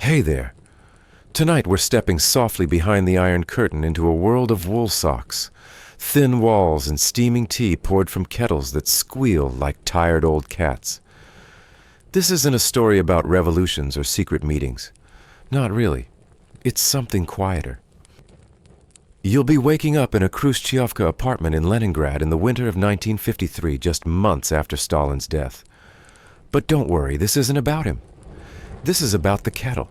Hey there. Tonight we're stepping softly behind the iron curtain into a world of wool socks, thin walls and steaming tea poured from kettles that squeal like tired old cats. This isn't a story about revolutions or secret meetings. Not really. It's something quieter. You'll be waking up in a Khrushchevka apartment in Leningrad in the winter of 1953, just months after Stalin's death. But don't worry, this isn't about him. This is about the kettle,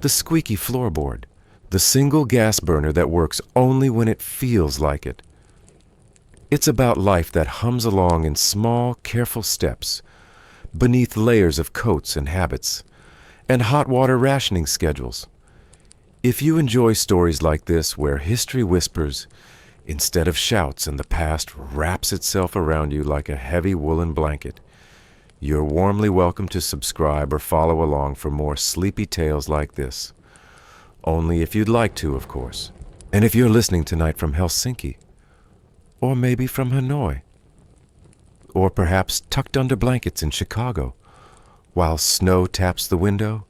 the squeaky floorboard, the single gas burner that works only when it feels like it. It's about life that hums along in small, careful steps, beneath layers of coats and habits, and hot water rationing schedules. If you enjoy stories like this where history whispers instead of shouts and the past wraps itself around you like a heavy woolen blanket, you're warmly welcome to subscribe or follow along for more sleepy tales like this. Only if you'd like to, of course. And if you're listening tonight from Helsinki, or maybe from Hanoi, or perhaps tucked under blankets in Chicago, while snow taps the window,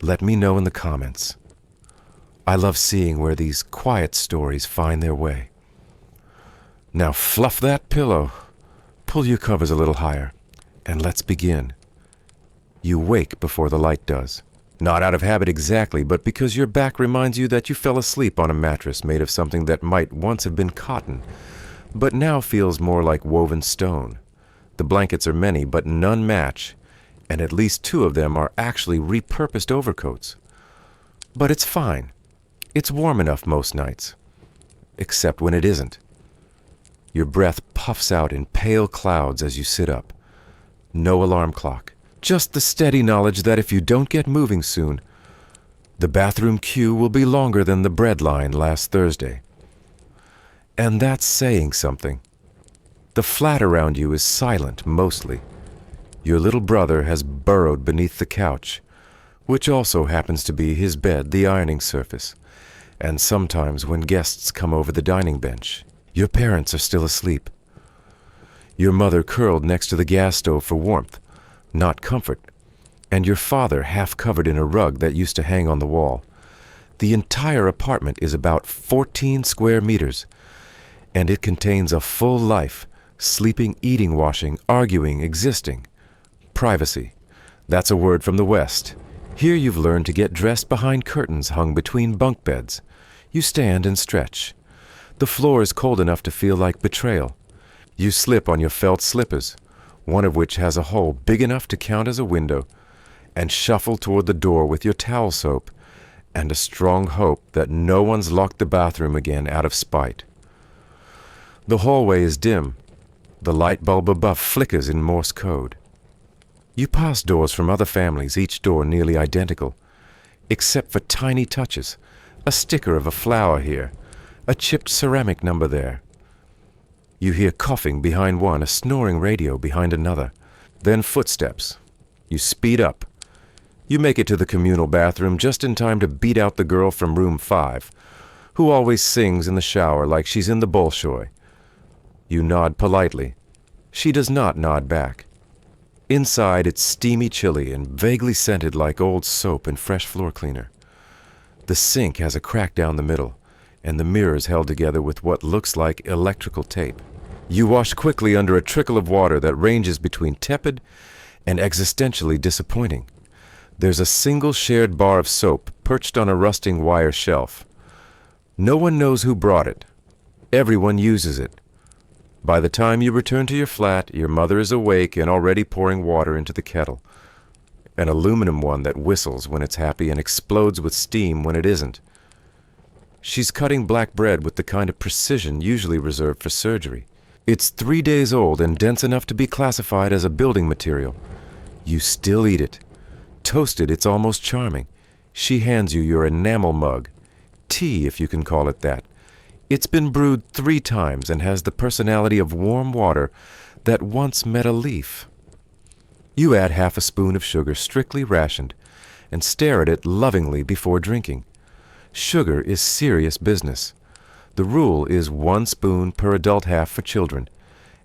let me know in the comments. I love seeing where these quiet stories find their way. Now fluff that pillow, pull your covers a little higher, and let's begin. You wake before the light does. Not out of habit exactly, but because your back reminds you that you fell asleep on a mattress made of something that might once have been cotton, but now feels more like woven stone. The blankets are many, but none match, and at least 2 of them are actually repurposed overcoats. But it's fine. It's warm enough most nights. Except when it isn't. Your breath puffs out in pale clouds as you sit up. No alarm clock. Just the steady knowledge that if you don't get moving soon, the bathroom queue will be longer than the bread line last Thursday. And that's saying something. The flat around you is silent mostly. Your little brother has burrowed beneath the couch, which also happens to be his bed, the ironing surface. And sometimes when guests come over the dining bench, your parents are still asleep. Your mother curled next to the gas stove for warmth, not comfort, and your father half covered in a rug that used to hang on the wall. The entire apartment is about 14 square meters, and it contains a full life, sleeping, eating, washing, arguing, existing. Privacy. That's a word from the West. Here you've learned to get dressed behind curtains hung between bunk beds. You stand and stretch. The floor is cold enough to feel like betrayal. You slip on your felt slippers, one of which has a hole big enough to count as a window, and shuffle toward the door with your towel soap and a strong hope that no one's locked the bathroom again out of spite. The hallway is dim. The light bulb above flickers in Morse code. You pass doors from other families, each door nearly identical, except for tiny touches, a sticker of a flower here, a chipped ceramic number there. You hear coughing behind one, a snoring radio behind another, then footsteps. You speed up. You make it to the communal bathroom just in time to beat out the girl from room 5, who always sings in the shower like she's in the Bolshoi. You nod politely. She does not nod back. Inside, it's steamy chilly and vaguely scented like old soap and fresh floor cleaner. The sink has a crack down the middle, and the mirrors held together with what looks like electrical tape. You wash quickly under a trickle of water that ranges between tepid and existentially disappointing. There's a single shared bar of soap perched on a rusting wire shelf. No one knows who brought it. Everyone uses it. By the time you return to your flat, your mother is awake and already pouring water into the kettle, an aluminum one that whistles when it's happy and explodes with steam when it isn't. She's cutting black bread with the kind of precision usually reserved for surgery. It's 3 days old and dense enough to be classified as a building material. You still eat it. Toasted, it's almost charming. She hands you your enamel mug. Tea, if you can call it that. It's been brewed 3 times and has the personality of warm water that once met a leaf. You add half a spoon of sugar strictly rationed and stare at it lovingly before drinking. Sugar is serious business. The rule is 1 spoon per adult half for children,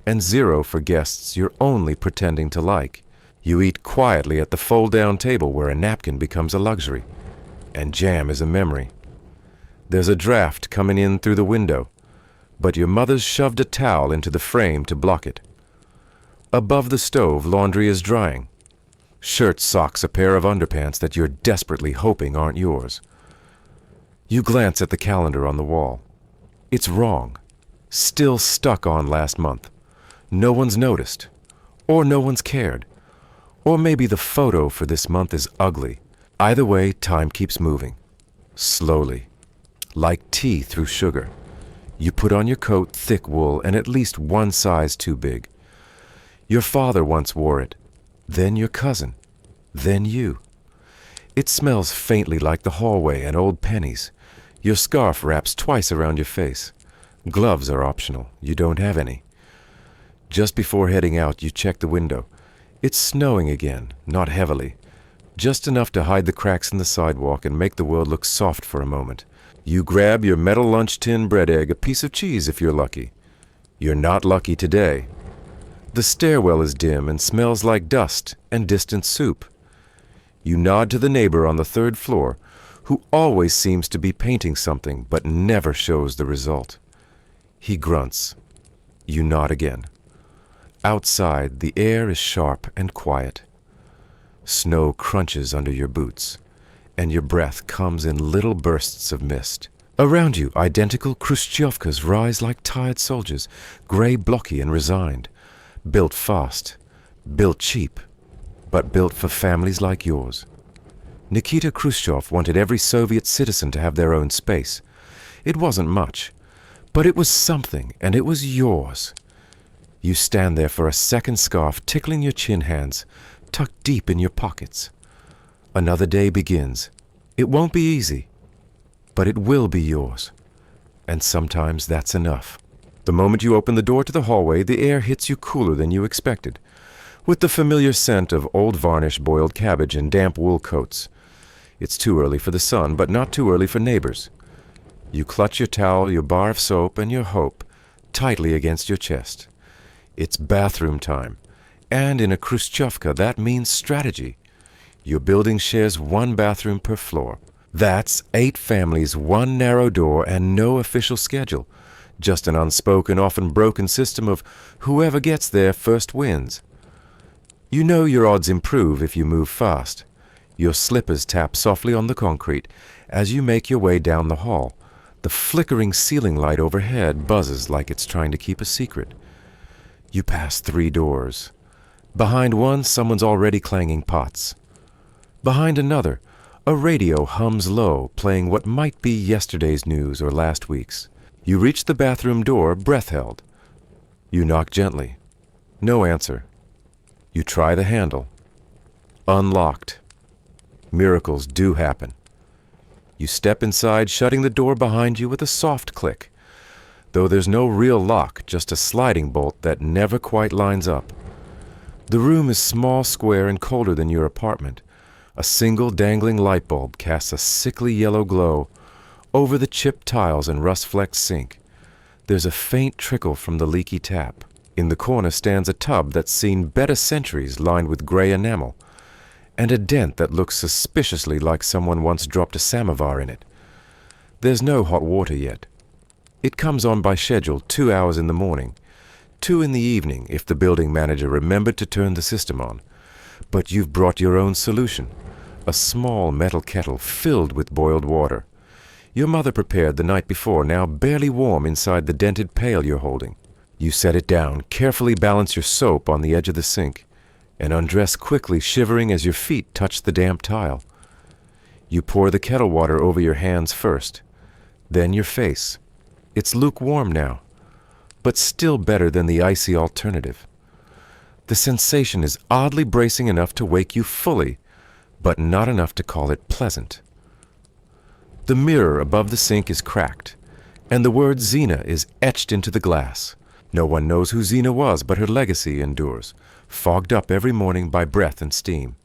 and 0 for guests you're only pretending to like. You eat quietly at the fold-down table where a napkin becomes a luxury, and jam is a memory. There's a draft coming in through the window, but your mother's shoved a towel into the frame to block it. Above the stove, laundry is drying. Shirt socks a pair of underpants that you're desperately hoping aren't yours. You glance at the calendar on the wall. It's wrong. Still stuck on last month. No one's noticed. Or no one's cared. Or maybe the photo for this month is ugly. Either way, time keeps moving. Slowly. Like tea through sugar. You put on your coat, thick wool, and at least one size too big. Your father once wore it. Then your cousin. Then you. It smells faintly like the hallway and old pennies. Your scarf wraps twice around your face. Gloves are optional. You don't have any. Just before heading out, you check the window. It's snowing again, not heavily. Just enough to hide the cracks in the sidewalk and make the world look soft for a moment. You grab your metal lunch tin, bread egg, a piece of cheese if you're lucky. You're not lucky today. The stairwell is dim and smells like dust and distant soup. You nod to the neighbor on the third floor, who always seems to be painting something but never shows the result. He grunts. You nod again. Outside, the air is sharp and quiet. Snow crunches under your boots, and your breath comes in little bursts of mist. Around you, identical Khrushchevkas rise like tired soldiers, gray, blocky, and resigned. Built fast, built cheap, but built for families like yours. Nikita Khrushchev wanted every Soviet citizen to have their own space. It wasn't much, but it was something, and it was yours. You stand there for a second, scarf tickling your chin hands, tucked deep in your pockets. Another day begins. It won't be easy, but it will be yours. And sometimes that's enough. The moment you open the door to the hallway, the air hits you cooler than you expected, with the familiar scent of old varnish, boiled cabbage, and damp wool coats. It's too early for the sun, but not too early for neighbors. You clutch your towel, your bar of soap, and your hope tightly against your chest. It's bathroom time, and in a Khrushchevka that means strategy. Your building shares one bathroom per floor. That's 8 families, one narrow door, and no official schedule. Just an unspoken, often broken system of whoever gets there first wins. You know your odds improve if you move fast. Your slippers tap softly on the concrete as you make your way down the hall. The flickering ceiling light overhead buzzes like it's trying to keep a secret. You pass 3 doors. Behind one, someone's already clanging pots. Behind another, a radio hums low, playing what might be yesterday's news or last week's. You reach the bathroom door, breath held. You knock gently. No answer. You try the handle. Unlocked. Miracles do happen. You step inside, shutting the door behind you with a soft click. Though there's no real lock, just a sliding bolt that never quite lines up. The room is small, square, and colder than your apartment. A single dangling light bulb casts a sickly yellow glow over the chipped tiles and rust-flecked sink. There's a faint trickle from the leaky tap. In the corner stands a tub that's seen better centuries, lined with gray enamel, and a dent that looks suspiciously like someone once dropped a samovar in it. There's no hot water yet. It comes on by schedule 2 hours in the morning, 2 in the evening if the building manager remembered to turn the system on. But you've brought your own solution, a small metal kettle filled with boiled water. Your mother prepared the night before, now barely warm inside the dented pail you're holding. You set it down, carefully balance your soap on the edge of the sink, and undress quickly, shivering as your feet touch the damp tile. You pour the kettle water over your hands first, then your face. It's lukewarm now, but still better than the icy alternative. The sensation is oddly bracing enough to wake you fully, but not enough to call it pleasant. The mirror above the sink is cracked, and the word Zina is etched into the glass. No one knows who Zina was, but her legacy endures, fogged up every morning by breath and steam.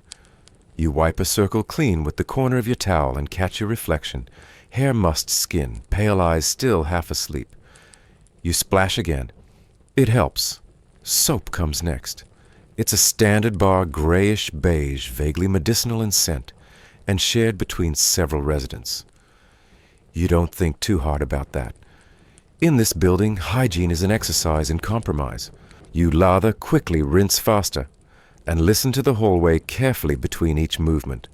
You wipe a circle clean with the corner of your towel and catch your reflection, hair mussed skin, pale eyes still half asleep. You splash again. It helps. Soap comes next. It's a standard bar grayish beige, vaguely medicinal in scent, and shared between several residents. You don't think too hard about that. In this building, hygiene is an exercise in compromise. You lather quickly, rinse faster, and listen to the hallway carefully between each movement.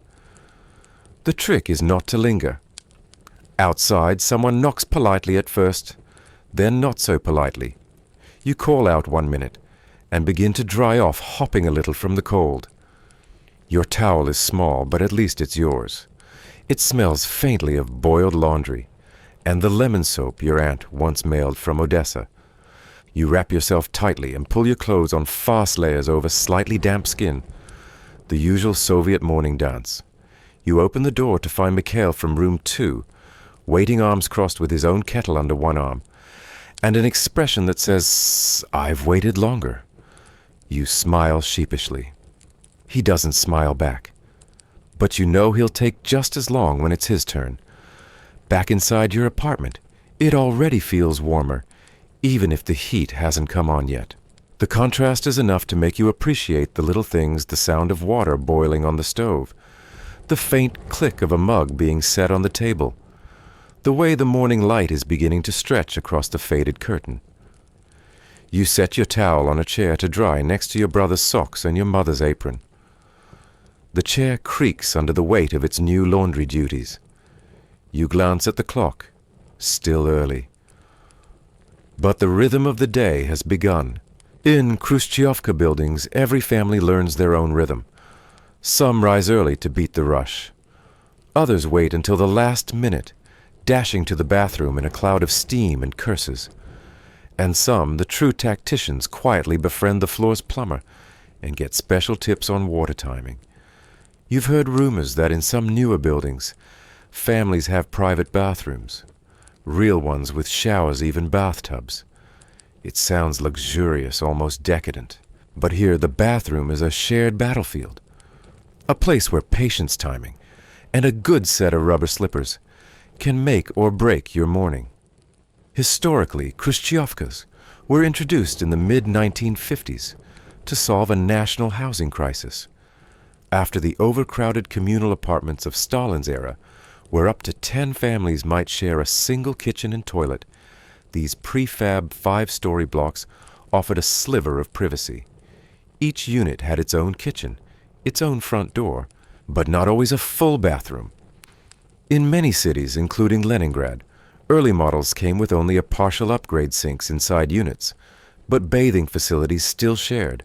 The trick is not to linger. Outside, someone knocks politely at first, then not so politely. You call out 1 minute and begin to dry off, hopping a little from the cold. Your towel is small, but at least it's yours. It smells faintly of boiled laundry and the lemon soap your aunt once mailed from Odessa. You wrap yourself tightly and pull your clothes on fast layers over slightly damp skin. The usual Soviet morning dance. You open the door to find Mikhail from room 2, waiting arms crossed with his own kettle under one arm, and an expression that says, "I've waited longer." You smile sheepishly. He doesn't smile back. But you know he'll take just as long when it's his turn. Back inside your apartment, it already feels warmer, even if the heat hasn't come on yet. The contrast is enough to make you appreciate the little things, the sound of water boiling on the stove, the faint click of a mug being set on the table, the way the morning light is beginning to stretch across the faded curtain. You set your towel on a chair to dry next to your brother's socks and your mother's apron. The chair creaks under the weight of its new laundry duties. You glance at the clock. Still early. But the rhythm of the day has begun. In Khrushchevka buildings, every family learns their own rhythm. Some rise early to beat the rush. Others wait until the last minute, dashing to the bathroom in a cloud of steam and curses. And some, the true tacticians, quietly befriend the floor's plumber and get special tips on water timing. You've heard rumors that in some newer buildings, families have private bathrooms, real ones with showers, even bathtubs. It sounds luxurious, almost decadent. But here the bathroom is a shared battlefield, a place where patience timing and a good set of rubber slippers can make or break your morning. Historically, Khrushchevkas were introduced in the mid-1950s to solve a national housing crisis. After the overcrowded communal apartments of Stalin's era, where up to 10 families might share a single kitchen and toilet, these prefab 5-story blocks offered a sliver of privacy. Each unit had its own kitchen, its own front door, but not always a full bathroom. In many cities, including Leningrad, early models came with only a partial upgrade sinks inside units, but bathing facilities still shared.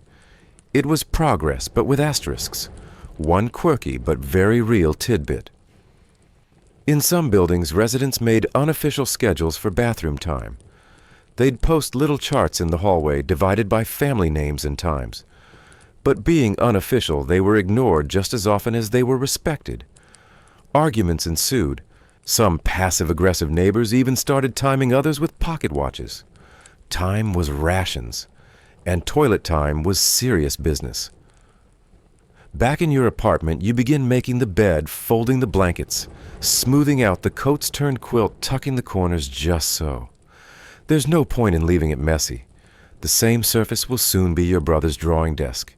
It was progress, but with asterisks. One quirky but very real tidbit. In some buildings, residents made unofficial schedules for bathroom time. They'd post little charts in the hallway divided by family names and times. But being unofficial, they were ignored just as often as they were respected. Arguments ensued. Some passive-aggressive neighbors even started timing others with pocket watches. Time was rations, and toilet time was serious business. Back in your apartment, you begin making the bed, folding the blankets, smoothing out the coats-turned quilt, tucking the corners just so. There's no point in leaving it messy. The same surface will soon be your brother's drawing desk,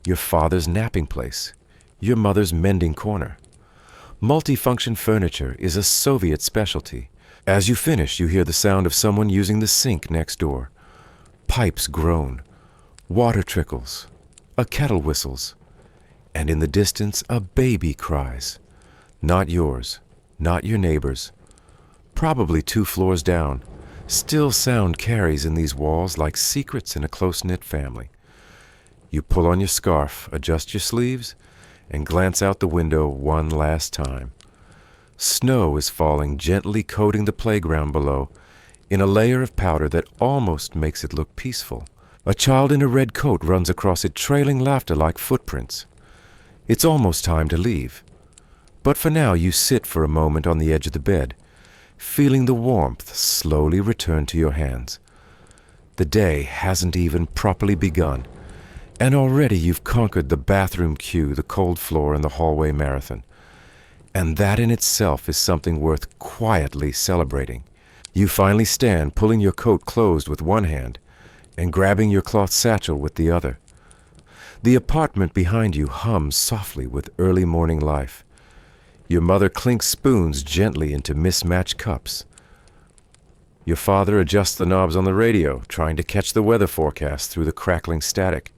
your father's napping place, your mother's mending corner. Multifunction furniture is a Soviet specialty. As you finish, you hear the sound of someone using the sink next door. Pipes groan, water trickles, a kettle whistles, and in the distance a baby cries. Not yours, not your neighbor's. Probably 2 floors down. Still sound carries in these walls like secrets in a close-knit family. You pull on your scarf, adjust your sleeves, and glance out the window one last time. Snow is falling, gently coating the playground below, in a layer of powder that almost makes it look peaceful. A child in a red coat runs across it, trailing laughter like footprints. It's almost time to leave. But for now, you sit for a moment on the edge of the bed, feeling the warmth slowly return to your hands. The day hasn't even properly begun, and already you've conquered the bathroom queue, the cold floor, and the hallway marathon. And that in itself is something worth quietly celebrating. You finally stand, pulling your coat closed with one hand and grabbing your cloth satchel with the other. The apartment behind you hums softly with early morning life. Your mother clinks spoons gently into mismatched cups. Your father adjusts the knobs on the radio, trying to catch the weather forecast through the crackling static.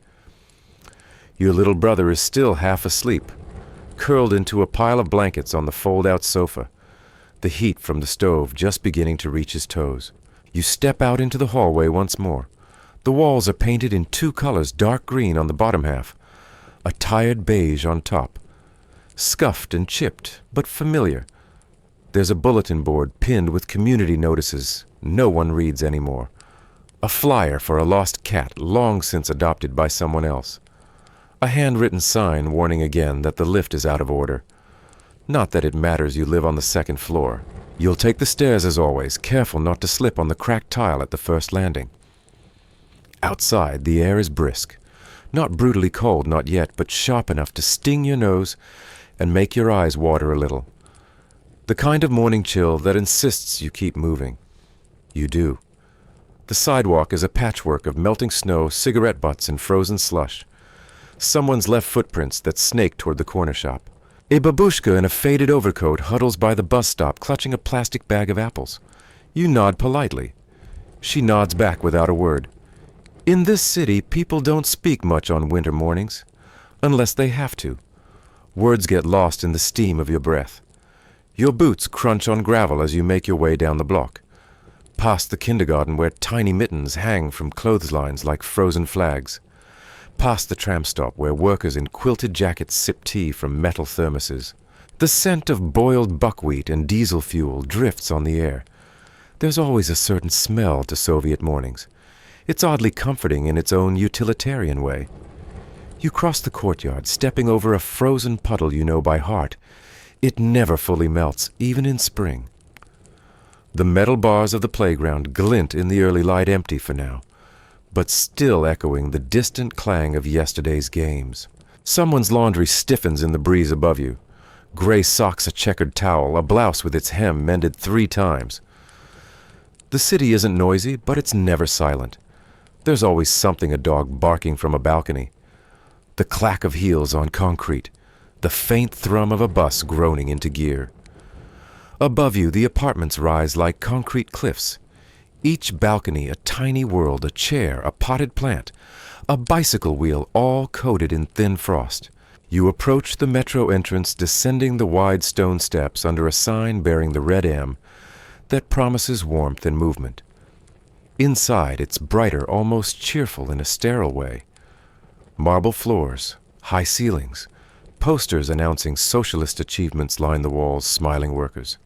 Your little brother is still half asleep, curled into a pile of blankets on the fold-out sofa, the heat from the stove just beginning to reach his toes. You step out into the hallway once more. The walls are painted in two colors, dark green on the bottom half, a tired beige on top. Scuffed and chipped, but familiar. There's a bulletin board pinned with community notices no one reads anymore. A flyer for a lost cat long since adopted by someone else. A handwritten sign warning again that the lift is out of order. Not that it matters you live on the second floor. You'll take the stairs as always, careful not to slip on the cracked tile at the first landing. Outside, the air is brisk. Not brutally cold, not yet, but sharp enough to sting your nose and make your eyes water a little. The kind of morning chill that insists you keep moving. You do. The sidewalk is a patchwork of melting snow, cigarette butts, and frozen slush. Someone's left footprints that snake toward the corner shop. A babushka in a faded overcoat huddles by the bus stop, clutching a plastic bag of apples. You nod politely. She nods back without a word. In this city, people don't speak much on winter mornings, unless they have to. Words get lost in the steam of your breath. Your boots crunch on gravel as you make your way down the block, past the kindergarten where tiny mittens hang from clotheslines like frozen flags, past the tram stop where workers in quilted jackets sip tea from metal thermoses. The scent of boiled buckwheat and diesel fuel drifts on the air. There's always a certain smell to Soviet mornings. It's oddly comforting in its own utilitarian way. You cross the courtyard, stepping over a frozen puddle you know by heart. It never fully melts, even in spring. The metal bars of the playground glint in the early light, empty for now, but still echoing the distant clang of yesterday's games. Someone's laundry stiffens in the breeze above you. Gray socks, a checkered towel, a blouse with its hem mended 3 times. The city isn't noisy, but it's never silent. There's always something, a dog barking from a balcony, the clack of heels on concrete, the faint thrum of a bus groaning into gear. Above you, the apartments rise like concrete cliffs. Each balcony a tiny world, a chair, a potted plant, a bicycle wheel, all coated in thin frost. You approach the metro entrance, descending the wide stone steps under a sign bearing the red M that promises warmth and movement. Inside, it's brighter, almost cheerful in a sterile way. Marble floors, high ceilings, posters announcing socialist achievements line the walls, smiling workers.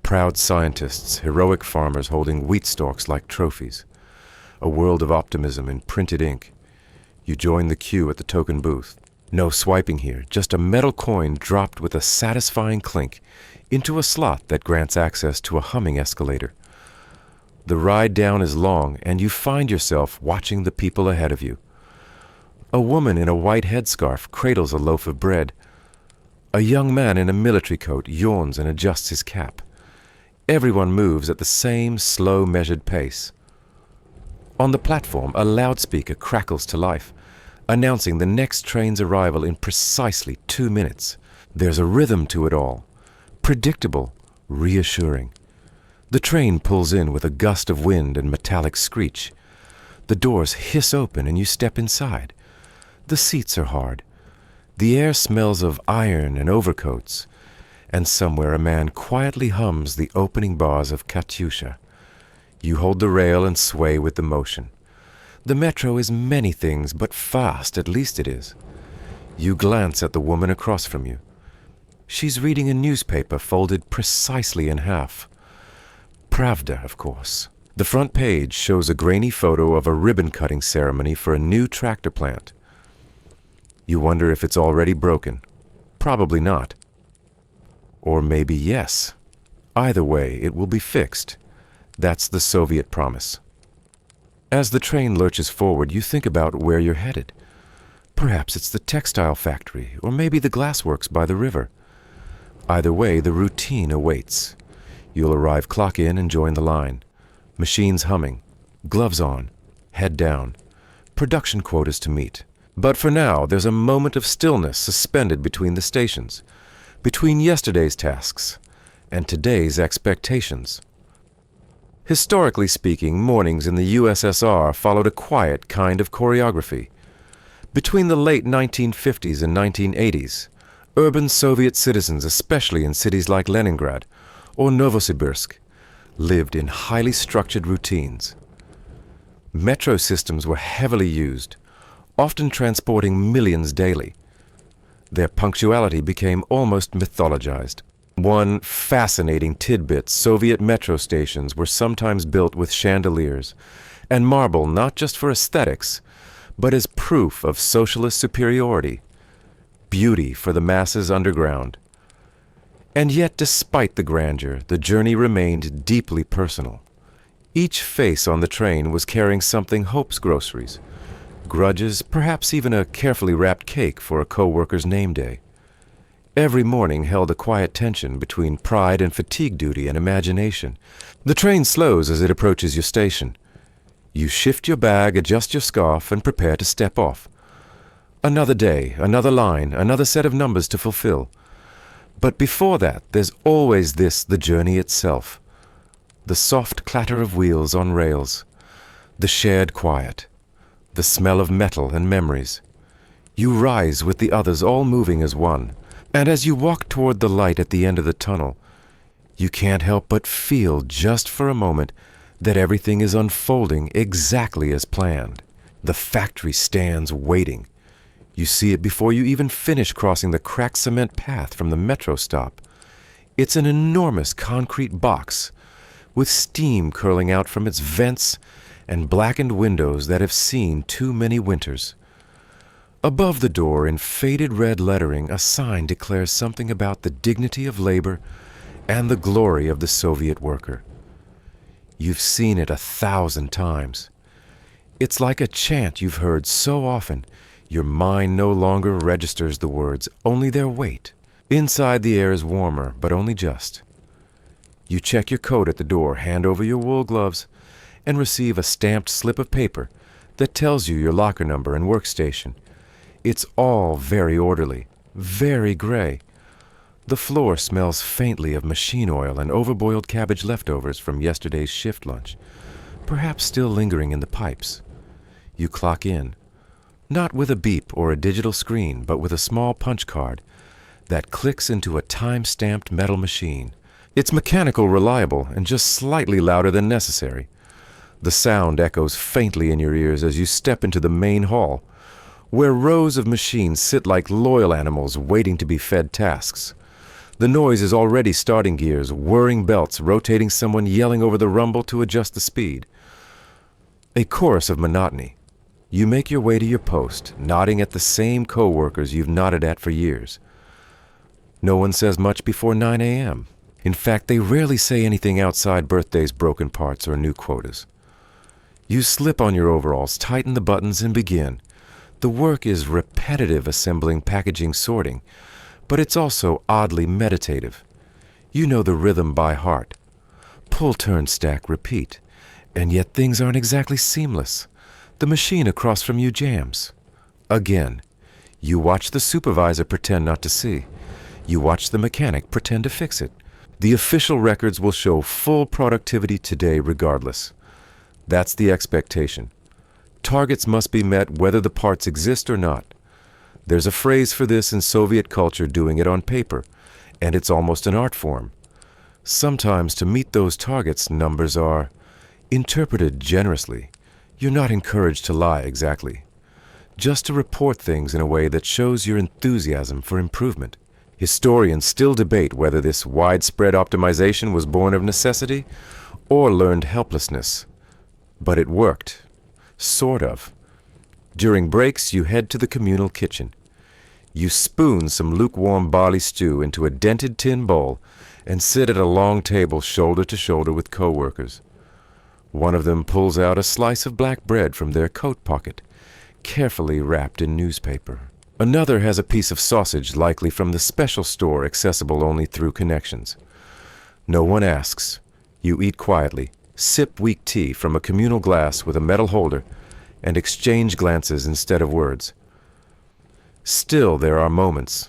Proud scientists, heroic farmers holding wheat stalks like trophies. A world of optimism in printed ink. You join the queue at the token booth. No swiping here, just a metal coin dropped with a satisfying clink into a slot that grants access to a humming escalator. The ride down is long, and you find yourself watching the people ahead of you. A woman in a white headscarf cradles a loaf of bread. A young man in a military coat yawns and adjusts his cap. Everyone moves at the same slow, measured pace. On the platform, a loudspeaker crackles to life, announcing the next train's arrival in precisely 2 minutes. There's a rhythm to it all, predictable, reassuring. The train pulls in with a gust of wind and metallic screech. The doors hiss open and you step inside. The seats are hard. The air smells of iron and overcoats. And somewhere a man quietly hums the opening bars of Katyusha. You hold the rail and sway with the motion. The metro is many things, but fast, at least it is. You glance at the woman across from you. She's reading a newspaper folded precisely in half. Pravda, of course. The front page shows a grainy photo of a ribbon-cutting ceremony for a new tractor plant. You wonder if it's already broken. Probably not. Or maybe yes. Either way, it will be fixed. That's the Soviet promise. As the train lurches forward, you think about where you're headed. Perhaps it's the textile factory, or maybe the glassworks by the river. Either way, the routine awaits. You'll arrive, clock in, and join the line. Machines humming, gloves on, head down, production quotas to meet. But for now, there's a moment of stillness suspended between the stations, between yesterday's tasks and today's expectations. Historically speaking, mornings in the USSR followed a quiet kind of choreography. Between the late 1950s and 1980s, urban Soviet citizens, especially in cities like Leningrad or Novosibirsk, lived in highly structured routines. Metro systems were heavily used, often transporting millions daily. Their punctuality became almost mythologized. One fascinating tidbit: Soviet metro stations were sometimes built with chandeliers and marble, not just for aesthetics, but as proof of socialist superiority, beauty for the masses underground. And yet, despite the grandeur, the journey remained deeply personal. Each face on the train was carrying something: Hope's groceries, grudges, perhaps even a carefully wrapped cake for a co-worker's name day. Every morning held a quiet tension between pride and fatigue, duty and imagination. The train slows as it approaches your station. You shift your bag, adjust your scarf, and prepare to step off. Another day, another line, another set of numbers to fulfill. But before that, there's always the journey itself. The soft clatter of wheels on rails, the shared quiet, the smell of metal and memories. You rise with the others, all moving as one. And as you walk toward the light at the end of the tunnel, you can't help but feel, just for a moment, that everything is unfolding exactly as planned. The factory stands waiting. You see it before you even finish crossing the cracked cement path from the metro stop. It's an enormous concrete box, with steam curling out from its vents and blackened windows that have seen too many winters. Above the door, in faded red lettering, a sign declares something about the dignity of labor and the glory of the Soviet worker. You've seen it 1,000 times. It's like a chant you've heard so often, your mind no longer registers the words, only their weight. Inside, the air is warmer, but only just. You check your coat at the door, hand over your wool gloves, and receive a stamped slip of paper that tells you your locker number and workstation. It's all very orderly, very gray. The floor smells faintly of machine oil and overboiled cabbage leftovers from yesterday's shift lunch, perhaps still lingering in the pipes. You clock in, not with a beep or a digital screen, but with a small punch card that clicks into a time-stamped metal machine. It's mechanical, reliable, and just slightly louder than necessary. The sound echoes faintly in your ears as you step into the main hall, where rows of machines sit like loyal animals waiting to be fed tasks. The noise is already starting gears, whirring belts, rotating someone yelling over the rumble to adjust the speed. A chorus of monotony. You make your way to your post, nodding at the same co-workers you've nodded at for years. No one says much before 9 a.m. In fact, they rarely say anything outside birthdays, broken parts, or new quotas. You slip on your overalls, tighten the buttons, and begin. The work is repetitive: assembling, packaging, sorting, but it's also oddly meditative. You know the rhythm by heart. Pull, turn, stack, repeat. And yet things aren't exactly seamless. The machine across from you jams. Again. You watch the supervisor pretend not to see. You watch the mechanic pretend to fix it. The official records will show full productivity today regardless. That's the expectation. Targets must be met whether the parts exist or not. There's a phrase for this in Soviet culture: doing it on paper, and it's almost an art form. Sometimes to meet those targets, numbers are interpreted generously. You're not encouraged to lie exactly, just to report things in a way that shows your enthusiasm for improvement. Historians still debate whether this widespread optimization was born of necessity or learned helplessness. But it worked. Sort of. During breaks, you head to the communal kitchen. You spoon some lukewarm barley stew into a dented tin bowl and sit at a long table shoulder to shoulder with co-workers. One of them pulls out a slice of black bread from their coat pocket, carefully wrapped in newspaper. Another has a piece of sausage, likely from the special store accessible only through connections. No one asks. You eat quietly, sip weak tea from a communal glass with a metal holder, and exchange glances instead of words. Still, there are moments.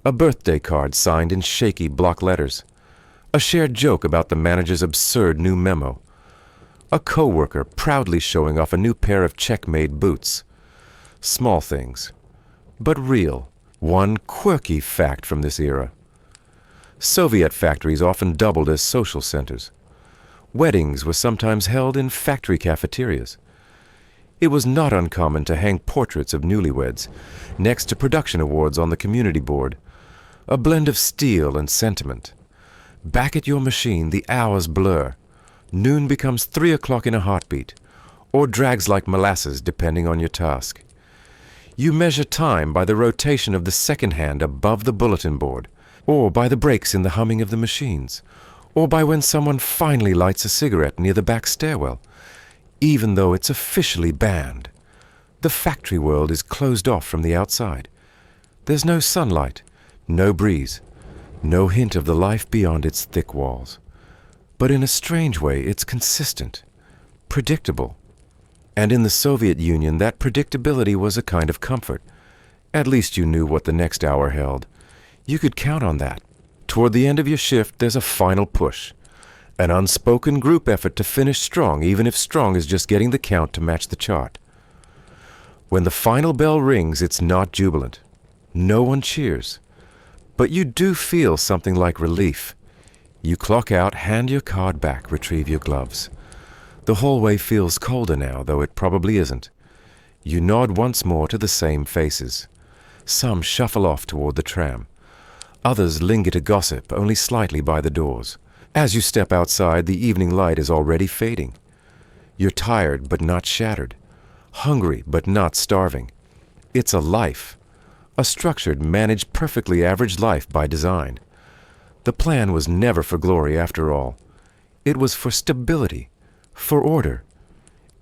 A birthday card signed in shaky block letters. A shared joke about the manager's absurd new memo. A coworker proudly showing off a new pair of check-made boots. Small things, but real. One quirky fact from this era. Soviet factories often doubled as social centers. Weddings were sometimes held in factory cafeterias. It was not uncommon to hang portraits of newlyweds next to production awards on the community board, a blend of steel and sentiment. Back at your machine, the hours blur. Noon becomes 3 o'clock in a heartbeat, or drags like molasses depending on your task. You measure time by the rotation of the second hand above the bulletin board, or by the breaks in the humming of the machines, or by when someone finally lights a cigarette near the back stairwell, even though it's officially banned. The factory world is closed off from the outside. There's no sunlight, no breeze, no hint of the life beyond its thick walls. But in a strange way, it's consistent, predictable. And in the Soviet Union, that predictability was a kind of comfort. At least you knew what the next hour held. You could count on that. Toward the end of your shift, there's a final push. An unspoken group effort to finish strong, even if strong is just getting the count to match the chart. When the final bell rings, it's not jubilant. No one cheers. But you do feel something like relief. You clock out, hand your card back, retrieve your gloves. The hallway feels colder now, though it probably isn't. You nod once more to the same faces. Some shuffle off toward the tram. Others linger to gossip, only slightly by the doors. As you step outside, the evening light is already fading. You're tired, but not shattered. Hungry, but not starving. It's a life. A structured, managed, perfectly average life by design. The plan was never for glory after all. It was for stability, for order.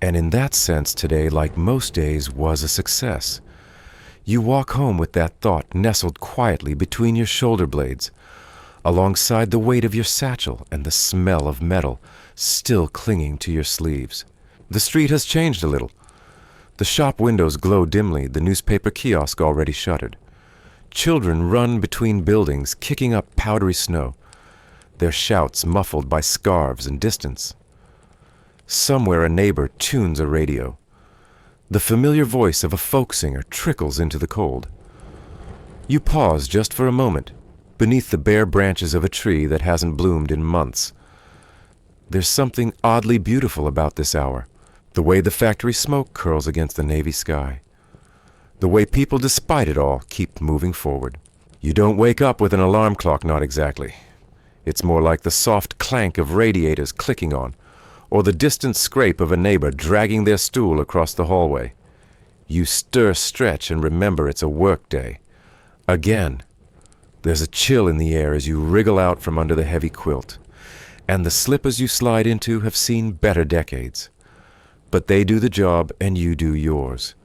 And in that sense, today, like most days, was a success. You walk home with that thought nestled quietly between your shoulder blades, alongside the weight of your satchel and the smell of metal still clinging to your sleeves. The street has changed a little. The shop windows glow dimly, the newspaper kiosk already shuttered. Children run between buildings, kicking up powdery snow, their shouts muffled by scarves and distance. Somewhere a neighbor tunes a radio. The familiar voice of a folk singer trickles into the cold. You pause just for a moment, beneath the bare branches of a tree that hasn't bloomed in months. There's something oddly beautiful about this hour, the way the factory smoke curls against the navy sky. The way people, despite it all, keep moving forward. You don't wake up with an alarm clock, not exactly. It's more like the soft clank of radiators clicking on, or the distant scrape of a neighbor dragging their stool across the hallway. You stir, stretch, and remember it's a work day. Again. There's a chill in the air as you wriggle out from under the heavy quilt, and the slippers you slide into have seen better decades. But they do the job and you do yours.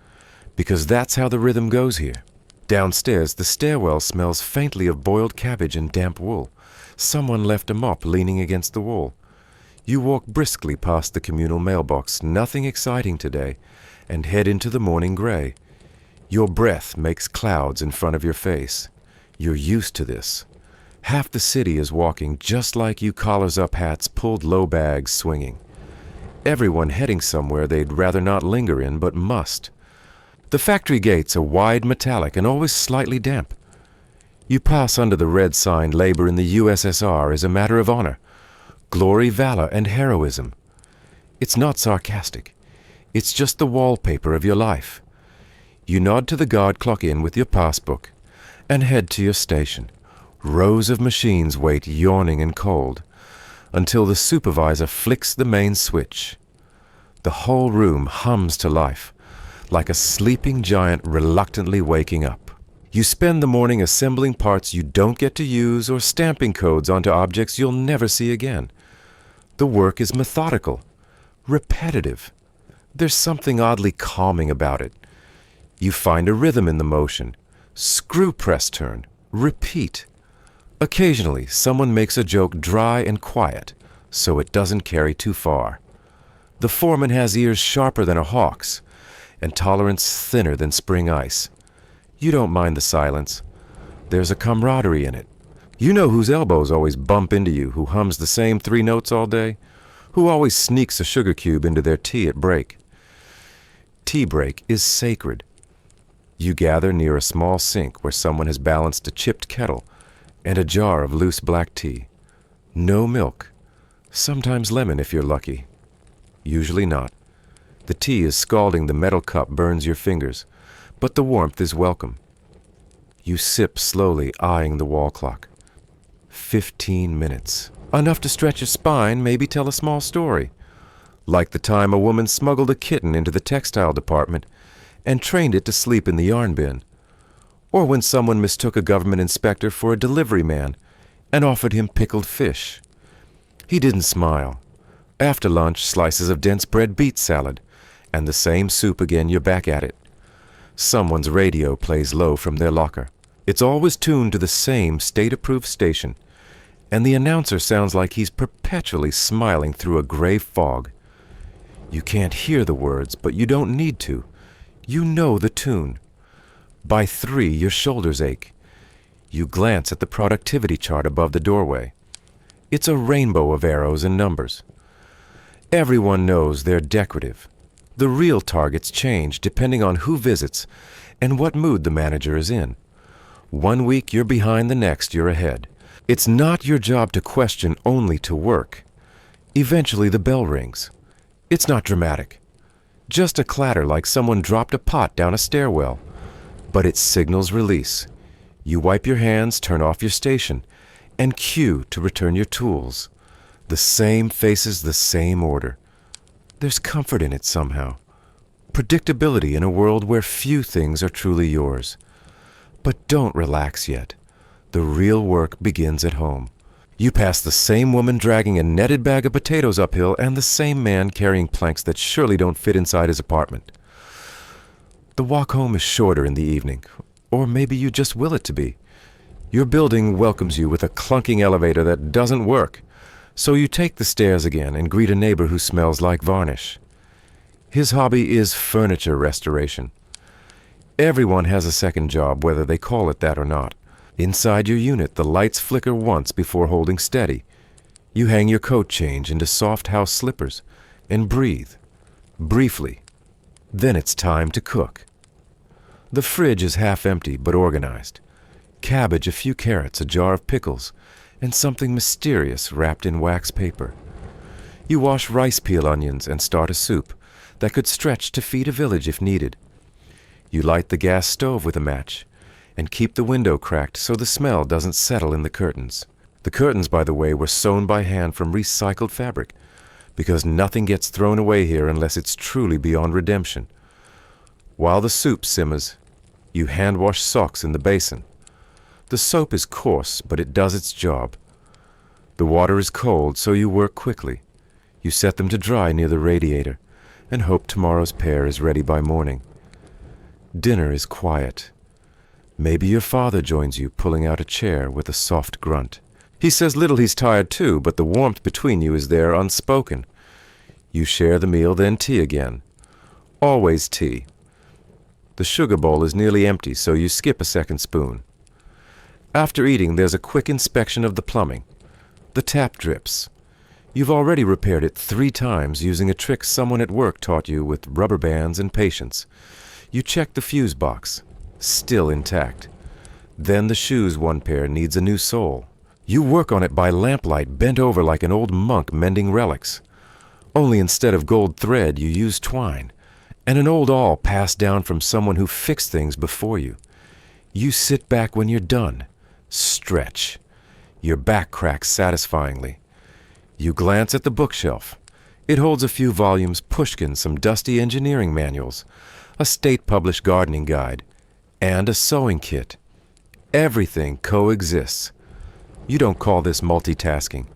Because that's how the rhythm goes here. Downstairs, the stairwell smells faintly of boiled cabbage and damp wool. Someone left a mop leaning against the wall. You walk briskly past the communal mailbox, nothing exciting today, and head into the morning gray. Your breath makes clouds in front of your face. You're used to this. Half the city is walking just like you, collars up hats, pulled low bags swinging. Everyone heading somewhere they'd rather not linger in, but must. The factory gates are wide metallic and always slightly damp. You pass under the red sign, labor in the USSR is a matter of honor, glory, valor, and heroism. It's not sarcastic. It's just the wallpaper of your life. You nod to the guard clock in with your passbook and head to your station. Rows of machines wait, yawning and cold, until the supervisor flicks the main switch. The whole room hums to life, like a sleeping giant reluctantly waking up. You spend the morning assembling parts you don't get to use or stamping codes onto objects you'll never see again. The work is methodical, repetitive. There's something oddly calming about it. You find a rhythm in the motion. Screw press turn. Repeat. Occasionally, someone makes a joke dry and quiet, so it doesn't carry too far. The foreman has ears sharper than a hawk's, and tolerance thinner than spring ice. You don't mind the silence. There's a camaraderie in it. You know whose elbows always bump into you, who hums the same 3 notes all day, who always sneaks a sugar cube into their tea at break. Tea break is sacred. You gather near a small sink where someone has balanced a chipped kettle and a jar of loose black tea. No milk. Sometimes lemon if you're lucky. Usually not. The tea is scalding, the metal cup burns your fingers, but the warmth is welcome. You sip slowly, eyeing the wall clock. 15 minutes. Enough to stretch your spine, maybe tell a small story. Like the time a woman smuggled a kitten into the textile department and trained it to sleep in the yarn bin. Or when someone mistook a government inspector for a delivery man and offered him pickled fish. He didn't smile. After lunch, slices of dense bread beet salad, and the same soup again, you're back at it. Someone's radio plays low from their locker. It's always tuned to the same state-approved station, and the announcer sounds like he's perpetually smiling through a gray fog. You can't hear the words, but you don't need to. You know the tune. By 3, your shoulders ache. You glance at the productivity chart above the doorway. It's a rainbow of arrows and numbers. Everyone knows they're decorative. The real targets change depending on who visits and what mood the manager is in. One week you're behind, the next you're ahead. It's not your job to question, only to work. Eventually the bell rings. It's not dramatic. Just a clatter like someone dropped a pot down a stairwell. But it signals release. You wipe your hands, turn off your station, and cue to return your tools. The same faces, the same order. There's comfort in it somehow. Predictability in a world where few things are truly yours. But don't relax yet. The real work begins at home. You pass the same woman dragging a netted bag of potatoes uphill and the same man carrying planks that surely don't fit inside his apartment. The walk home is shorter in the evening, or maybe you just will it to be. Your building welcomes you with a clunking elevator that doesn't work, so you take the stairs again and greet a neighbor who smells like varnish. His hobby is furniture restoration. Everyone has a second job, whether they call it that or not. Inside your unit, the lights flicker once before holding steady. You hang your coat change into soft house slippers and breathe, briefly. Then it's time to cook. The fridge is half empty but organized. Cabbage, a few carrots, a jar of pickles, and something mysterious wrapped in wax paper. You wash rice peel onions and start a soup that could stretch to feed a village if needed. You light the gas stove with a match and keep the window cracked so the smell doesn't settle in the curtains. The curtains, by the way, were sewn by hand from recycled fabric, because nothing gets thrown away here unless it's truly beyond redemption. While the soup simmers, you hand-wash socks in the basin. The soap is coarse, but it does its job. The water is cold, so you work quickly. You set them to dry near the radiator and hope tomorrow's pair is ready by morning. Dinner is quiet. Maybe your father joins you, pulling out a chair with a soft grunt. He says little he's tired too, but the warmth between you is there unspoken. You share the meal, then tea again. Always tea. The sugar bowl is nearly empty, so you skip a second spoon. After eating, there's a quick inspection of the plumbing. The tap drips. You've already repaired it 3 times using a trick someone at work taught you with rubber bands and patience. You check the fuse box. Still intact. Then the shoes one pair needs a new sole. You work on it by lamplight, bent over like an old monk mending relics. Only instead of gold thread, you use twine, and an old awl passed down from someone who fixed things before you. You sit back when you're done. Stretch. Your back cracks satisfyingly. You glance at the bookshelf. It holds a few volumes, Pushkin, some dusty engineering manuals, a state-published gardening guide, and a sewing kit. Everything coexists. You don't call this multitasking.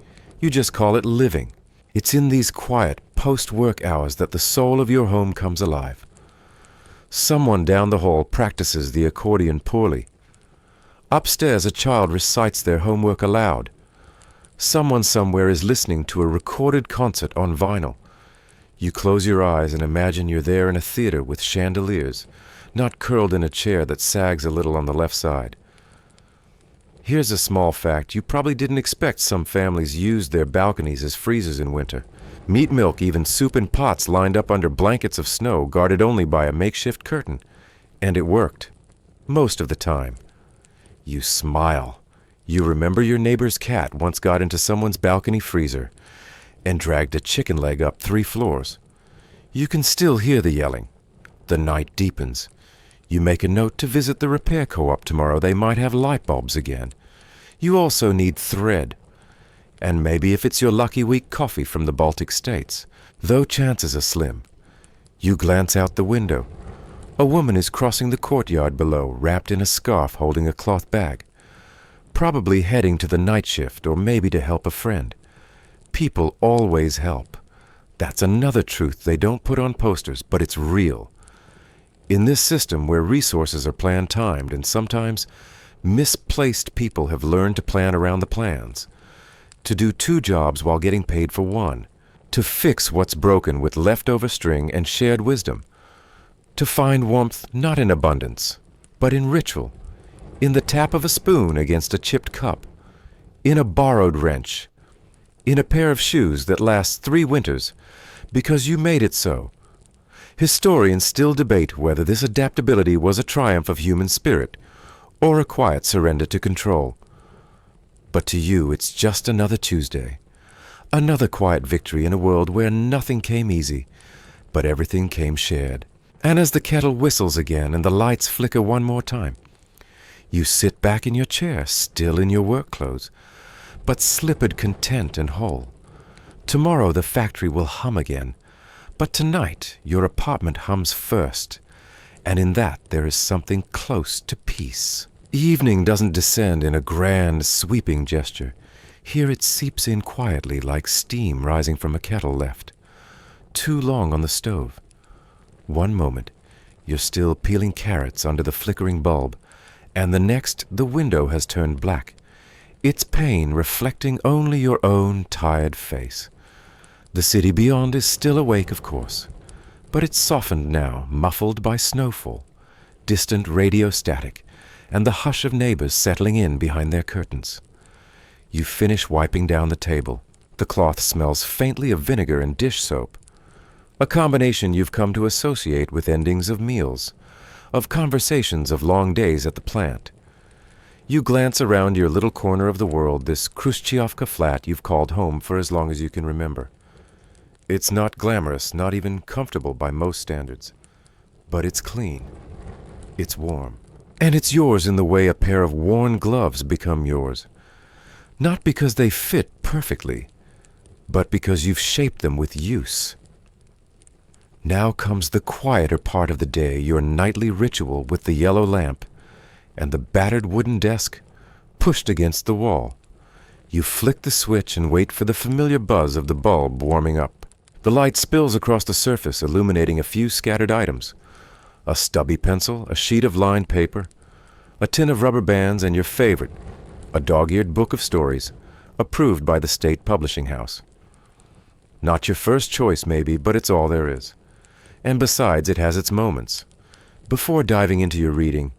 You just call it living. It's in these quiet, post-work hours that the soul of your home comes alive. Someone down the hall practices the accordion poorly. Upstairs, a child recites their homework aloud. Someone somewhere is listening to a recorded concert on vinyl. You close your eyes and imagine you're there in a theater with chandeliers, not curled in a chair that sags a little on the left side. Here's a small fact you probably didn't expect. Some families used their balconies as freezers in winter. Meat, milk, even soup in pots lined up under blankets of snow, guarded only by a makeshift curtain. And it worked. Most of the time. You smile. You remember your neighbor's cat once got into someone's balcony freezer and dragged a chicken leg up 3 floors. You can still hear the yelling. The night deepens. You make a note to visit the repair co-op tomorrow. They might have light bulbs again. You also need thread. And maybe if it's your lucky week, coffee from the Baltic states, though chances are slim. You glance out the window. A woman is crossing the courtyard below, wrapped in a scarf, holding a cloth bag. Probably heading to the night shift, or maybe to help a friend. People always help. That's another truth they don't put on posters, but it's real. In this system where resources are plan-timed and sometimes misplaced people have learned to plan around the plans, to do 2 jobs while getting paid for 1, to fix what's broken with leftover string and shared wisdom, to find warmth not in abundance, but in ritual, in the tap of a spoon against a chipped cup, in a borrowed wrench, in a pair of shoes that last 3 winters because you made it so. Historians still debate whether this adaptability was a triumph of human spirit or a quiet surrender to control. But to you, it's just another Tuesday, another quiet victory in a world where nothing came easy, but everything came shared. And as the kettle whistles again and the lights flicker one more time, you sit back in your chair, still in your work clothes, but slippered content and whole. Tomorrow the factory will hum again, but tonight your apartment hums first, and in that there is something close to peace. Evening doesn't descend in a grand, sweeping gesture. Here it seeps in quietly like steam rising from a kettle left too long on the stove. One moment, you're still peeling carrots under the flickering bulb, and the next, the window has turned black, its pane reflecting only your own tired face. The city beyond is still awake, of course, but it's softened now, muffled by snowfall, distant radio static, and the hush of neighbors settling in behind their curtains. You finish wiping down the table. The cloth smells faintly of vinegar and dish soap, a combination you've come to associate with endings of meals, of conversations of long days at the plant. You glance around your little corner of the world, this Khrushchevka flat you've called home for as long as you can remember. It's not glamorous, not even comfortable by most standards, but it's clean, it's warm, and it's yours in the way a pair of worn gloves become yours. Not because they fit perfectly, but because you've shaped them with use. Now comes the quieter part of the day, your nightly ritual with the yellow lamp and the battered wooden desk pushed against the wall. You flick the switch and wait for the familiar buzz of the bulb warming up. The light spills across the surface, illuminating a few scattered items. A stubby pencil, a sheet of lined paper, a tin of rubber bands, and your favorite, a dog-eared book of stories, approved by the state publishing house. Not your first choice, maybe, but it's all there is. And besides, it has its moments. Before diving into your reading,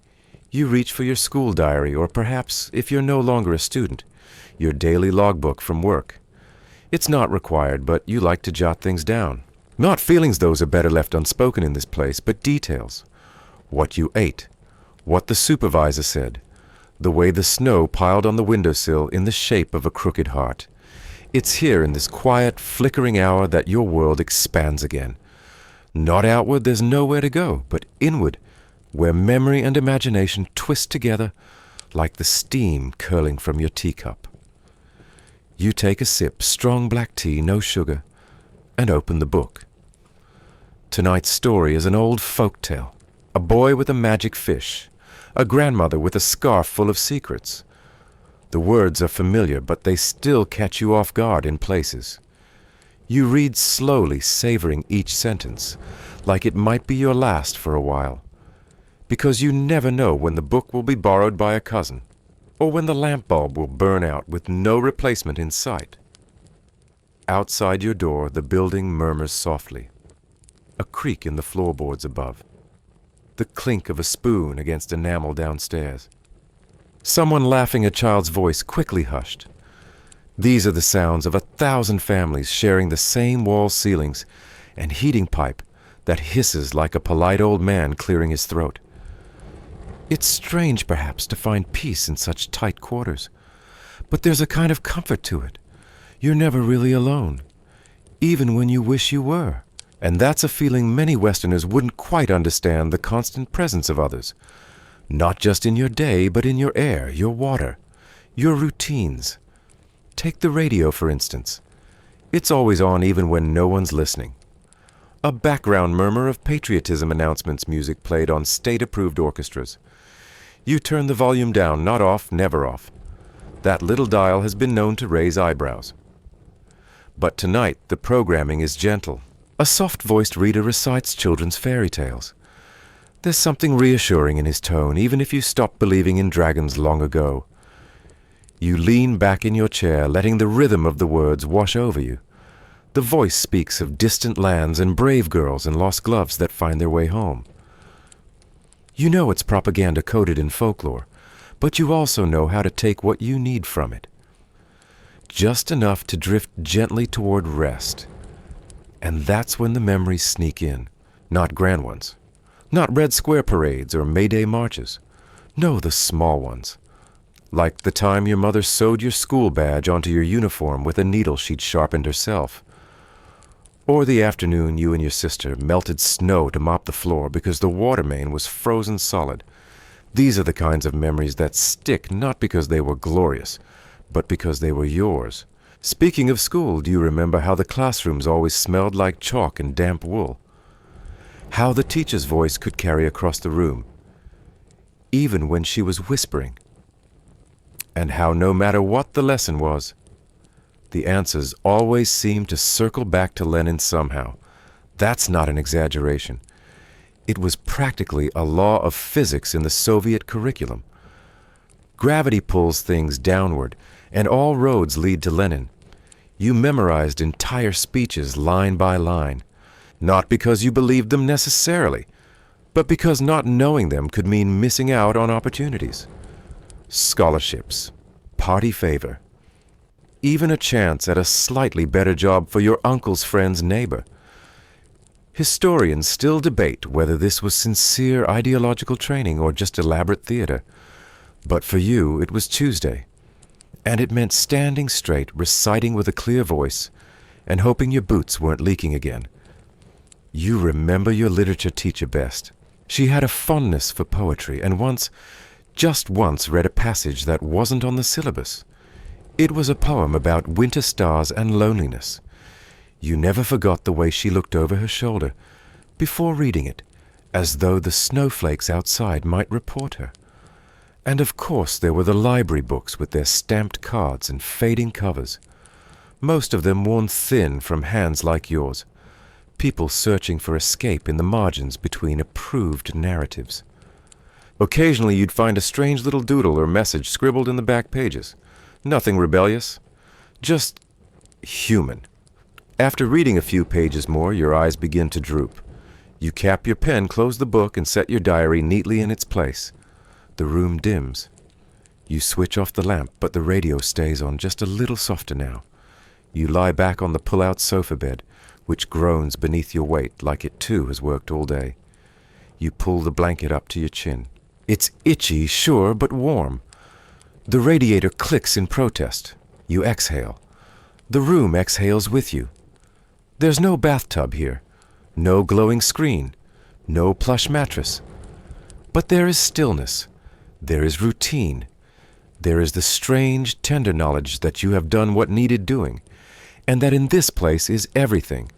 you reach for your school diary, or perhaps, if you're no longer a student, your daily logbook from work. It's not required, but you like to jot things down. Not feelings, those are better left unspoken in this place, but details. What you ate, what the supervisor said, the way the snow piled on the windowsill in the shape of a crooked heart. It's here in this quiet, flickering hour that your world expands again. Not outward, there's nowhere to go, but inward, where memory and imagination twist together like the steam curling from your teacup. You take a sip, strong black tea, no sugar, and open the book. Tonight's story is an old folk tale, a boy with a magic fish, a grandmother with a scarf full of secrets. The words are familiar, but they still catch you off guard in places. You read slowly, savoring each sentence, like it might be your last for a while, because you never know when the book will be borrowed by a cousin, or when the lamp bulb will burn out with no replacement in sight. Outside your door, the building murmurs softly, a creak in the floorboards above. the clink of a spoon against enamel downstairs. Someone laughing a child's voice quickly hushed. These are the sounds of 1,000 families sharing the same wall ceilings and heating pipe that hisses like a polite old man clearing his throat. It's strange, perhaps, to find peace in such tight quarters, but there's a kind of comfort to it. You're never really alone, even when you wish you were. And that's a feeling many Westerners wouldn't quite understand, the constant presence of others. Not just in your day, but in your air, your water, your routines. Take the radio, for instance. It's always on even when no one's listening. A background murmur of patriotism announcements music played on state-approved orchestras. You turn the volume down, not off, never off. That little dial has been known to raise eyebrows. But tonight, the programming is gentle. A soft-voiced reader recites children's fairy tales. There's something reassuring in his tone, even if you stopped believing in dragons long ago. You lean back in your chair, letting the rhythm of the words wash over you. The voice speaks of distant lands and brave girls in lost gloves that find their way home. You know it's propaganda coded in folklore, but you also know how to take what you need from it. Just enough to drift gently toward rest. And that's when the memories sneak in. Not grand ones. Not Red Square parades or May Day marches. No, the small ones. Like the time your mother sewed your school badge onto your uniform with a needle she'd sharpened herself. Or the afternoon you and your sister melted snow to mop the floor because the water main was frozen solid. These are the kinds of memories that stick, not because they were glorious, but because they were yours. Speaking of school, do you remember how the classrooms always smelled like chalk and damp wool? How the teacher's voice could carry across the room, even when she was whispering? And how no matter what the lesson was, the answers always seemed to circle back to Lenin somehow. That's not an exaggeration. It was practically a law of physics in the Soviet curriculum. Gravity pulls things downward, and all roads lead to Lenin. You memorized entire speeches line by line, not because you believed them necessarily, but because not knowing them could mean missing out on opportunities. Scholarships, party favor, even a chance at a slightly better job for your uncle's friend's neighbor. Historians still debate whether this was sincere ideological training or just elaborate theater. But for you, it was Tuesday, and it meant standing straight, reciting with a clear voice, and hoping your boots weren't leaking again. You remember your literature teacher best. She had a fondness for poetry, and just once read a passage that wasn't on the syllabus. It was a poem about winter stars and loneliness. You never forgot the way she looked over her shoulder before reading it, as though the snowflakes outside might report her. And of course there were the library books with their stamped cards and fading covers, most of them worn thin from hands like yours, people searching for escape in the margins between approved narratives. Occasionally you'd find a strange little doodle or message scribbled in the back pages. Nothing rebellious, just human. After reading a few pages more, your eyes begin to droop. You cap your pen, close the book, and set your diary neatly in its place. The room dims. You switch off the lamp, but the radio stays on just a little softer now. You lie back on the pull-out sofa bed, which groans beneath your weight like it too has worked all day. You pull the blanket up to your chin. It's itchy, sure, but warm. The radiator clicks in protest. You exhale. The room exhales with you. There's no bathtub here, no glowing screen, no plush mattress. But there is stillness. There is routine. There is the strange, tender knowledge that you have done what needed doing, and that in this place is everything.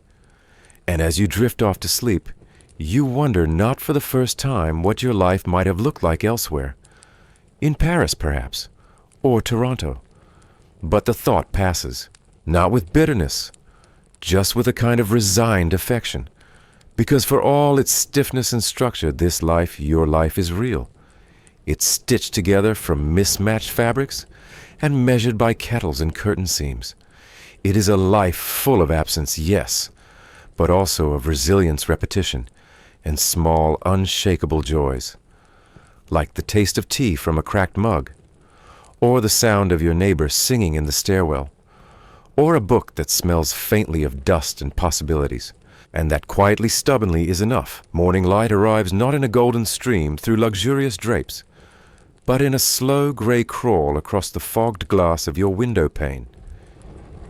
And as you drift off to sleep, you wonder not for the first time what your life might have looked like elsewhere. In Paris, perhaps, or Toronto. But the thought passes, not with bitterness, just with a kind of resigned affection. Because for all its stiffness and structure, this life, your life, is real. It's stitched together from mismatched fabrics and measured by kettles and curtain seams. It is a life full of absence, yes, but also of resilience, repetition, and small, unshakable joys, like the taste of tea from a cracked mug, or the sound of your neighbor singing in the stairwell, or a book that smells faintly of dust and possibilities, and that quietly, stubbornly is enough. Morning light arrives not in a golden stream through luxurious drapes, but in a slow gray crawl across the fogged glass of your window pane.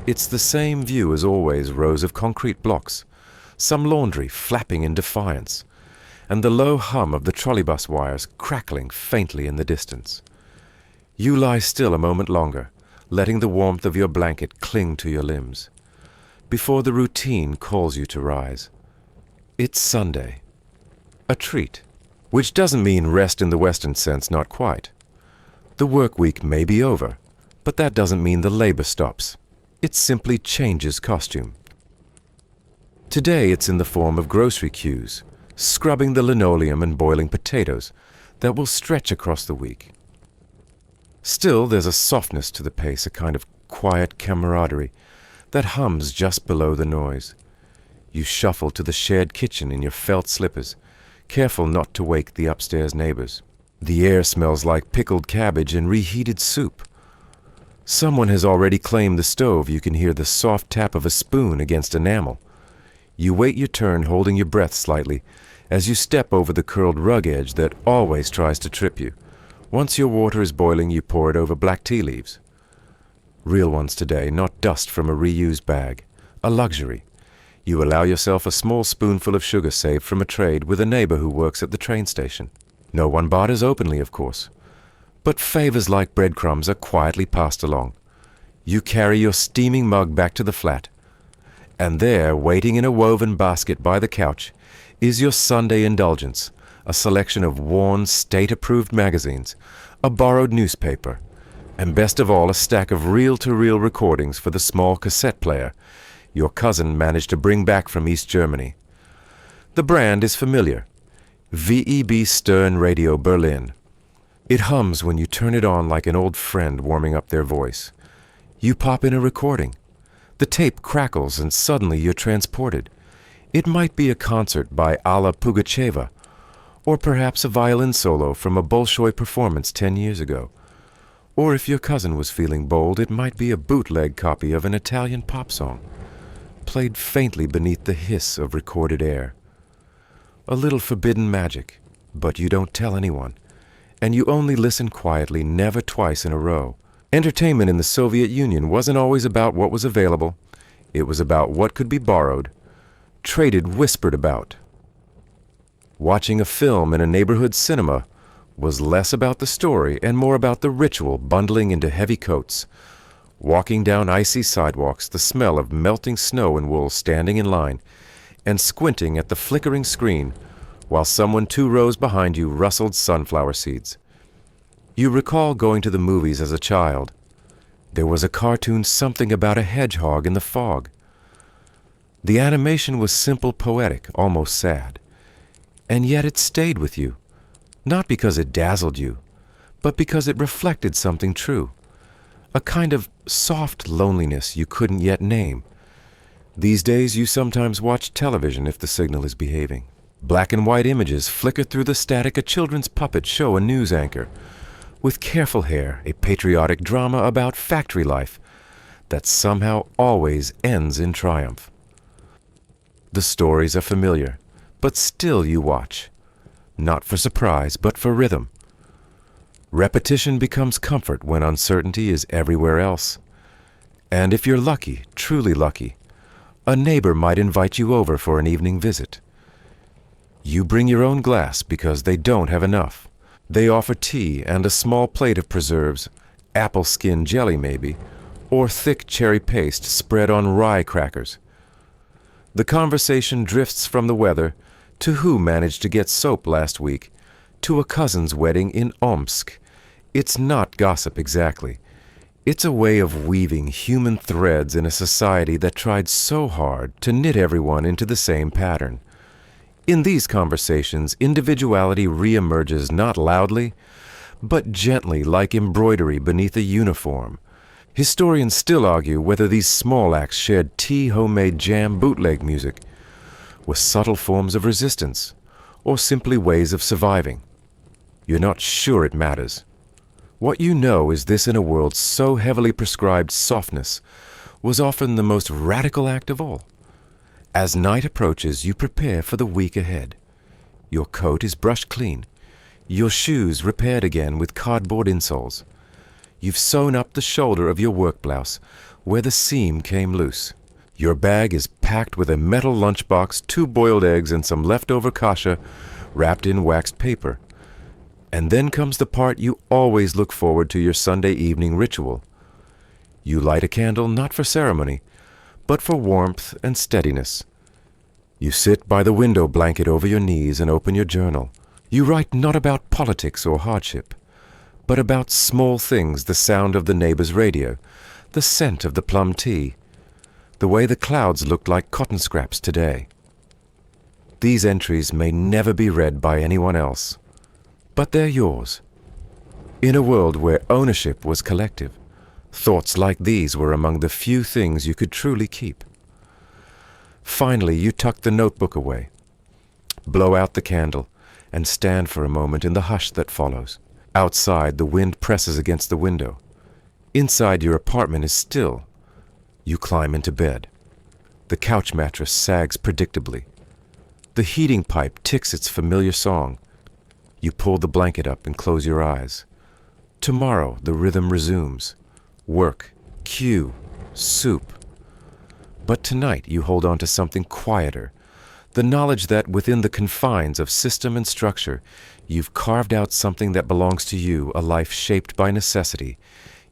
It's the same view as always, rows of concrete blocks, some laundry flapping in defiance, and the low hum of the trolleybus wires crackling faintly in the distance. You lie still a moment longer, letting the warmth of your blanket cling to your limbs, before the routine calls you to rise. It's Sunday. A treat, which doesn't mean rest in the Western sense, not quite. The work week may be over, but that doesn't mean the labor stops. It simply changes costume. Today it's in the form of grocery queues, scrubbing the linoleum and boiling potatoes that will stretch across the week. Still, there's a softness to the pace, a kind of quiet camaraderie that hums just below the noise. You shuffle to the shared kitchen in your felt slippers, careful not to wake the upstairs neighbors. The air smells like pickled cabbage and reheated soup. Someone has already claimed the stove. You can hear the soft tap of a spoon against enamel. You wait your turn, holding your breath slightly, as you step over the curled rug edge that always tries to trip you. Once your water is boiling, you pour it over black tea leaves. Real ones today, not dust from a reused bag. A luxury. You allow yourself a small spoonful of sugar saved from a trade with a neighbor who works at the train station. No one barters openly, of course, but favors like breadcrumbs are quietly passed along. You carry your steaming mug back to the flat, and there, waiting in a woven basket by the couch, is your Sunday indulgence, a selection of worn, state-approved magazines, a borrowed newspaper, and best of all, a stack of reel-to-reel recordings for the small cassette player your cousin managed to bring back from East Germany. The brand is familiar. VEB Stern Radio Berlin. It hums when you turn it on like an old friend warming up their voice. You pop in a recording. The tape crackles and suddenly you're transported. It might be a concert by Alla Pugacheva, or perhaps a violin solo from a Bolshoi performance 10 years ago. Or if your cousin was feeling bold, it might be a bootleg copy of an Italian pop song, played faintly beneath the hiss of recorded air. A little forbidden magic, but you don't tell anyone, and you only listen quietly, never twice in a row. Entertainment in the Soviet Union wasn't always about what was available. It was about what could be borrowed, traded, whispered about. Watching a film in a neighborhood cinema was less about the story and more about the ritual, bundling into heavy coats, walking down icy sidewalks, the smell of melting snow and wool, standing in line, and squinting at the flickering screen while someone 2 rows behind you rustled sunflower seeds. You recall going to the movies as a child. There was a cartoon, something about a hedgehog in the fog. The animation was simple, poetic, almost sad. And yet it stayed with you, not because it dazzled you, but because it reflected something true, a kind of soft loneliness you couldn't yet name. These days you sometimes watch television if the signal is behaving. Black and white images flicker through the static. A children's puppet show a news anchor with careful hair, a patriotic drama about factory life that somehow always ends in triumph. The stories are familiar, but still you watch, not for surprise, but for rhythm. Repetition becomes comfort when uncertainty is everywhere else. And if you're lucky, truly lucky, a neighbor might invite you over for an evening visit. You bring your own glass because they don't have enough. They offer tea and a small plate of preserves, apple skin jelly maybe, or thick cherry paste spread on rye crackers. The conversation drifts from the weather to who managed to get soap last week, to a cousin's wedding in Omsk. It's not gossip exactly. It's a way of weaving human threads in a society that tried so hard to knit everyone into the same pattern. In these conversations, individuality reemerges not loudly, but gently, like embroidery beneath a uniform. Historians still argue whether these small acts shared tea, homemade jam, bootleg music, were subtle forms of resistance, or simply ways of surviving. You're not sure it matters. What you know is this: in a world so heavily prescribed, softness was often the most radical act of all. As night approaches, you prepare for the week ahead. Your coat is brushed clean, your shoes repaired again with cardboard insoles. You've sewn up the shoulder of your work blouse where the seam came loose. Your bag is packed with a metal lunchbox, 2 boiled eggs, and some leftover kasha wrapped in waxed paper. And then comes the part you always look forward to: your Sunday evening ritual. You light a candle not for ceremony, but for warmth and steadiness. You sit by the window blanket over your knees and open your journal. You write not about politics or hardship, but about small things: the sound of the neighbor's radio, the scent of the plum tea, the way the clouds looked like cotton scraps today. These entries may never be read by anyone else, but they're yours. In a world where ownership was collective, thoughts like these were among the few things you could truly keep. Finally, you tuck the notebook away, blow out the candle, and stand for a moment in the hush that follows. Outside, the wind presses against the window. Inside, your apartment is still. You climb into bed. The couch mattress sags predictably. The heating pipe ticks its familiar song. You pull the blanket up and close your eyes. Tomorrow, the rhythm resumes. Work, cue, soup. But tonight you hold on to something quieter, the knowledge that within the confines of system and structure, you've carved out something that belongs to you, a life shaped by necessity,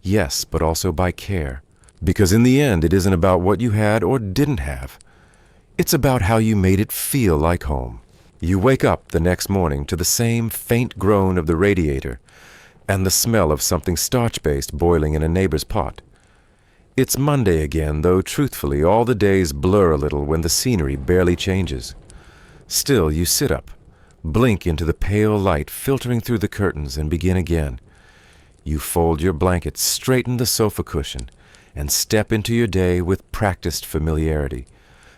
yes, but also by care. Because in the end, it isn't about what you had or didn't have. It's about how you made it feel like home. You wake up the next morning to the same faint groan of the radiator and the smell of something starch-based boiling in a neighbor's pot. It's Monday again, though truthfully all the days blur a little when the scenery barely changes. Still, you sit up, blink into the pale light filtering through the curtains, and begin again. You fold your blanket, straighten the sofa cushion, and step into your day with practiced familiarity.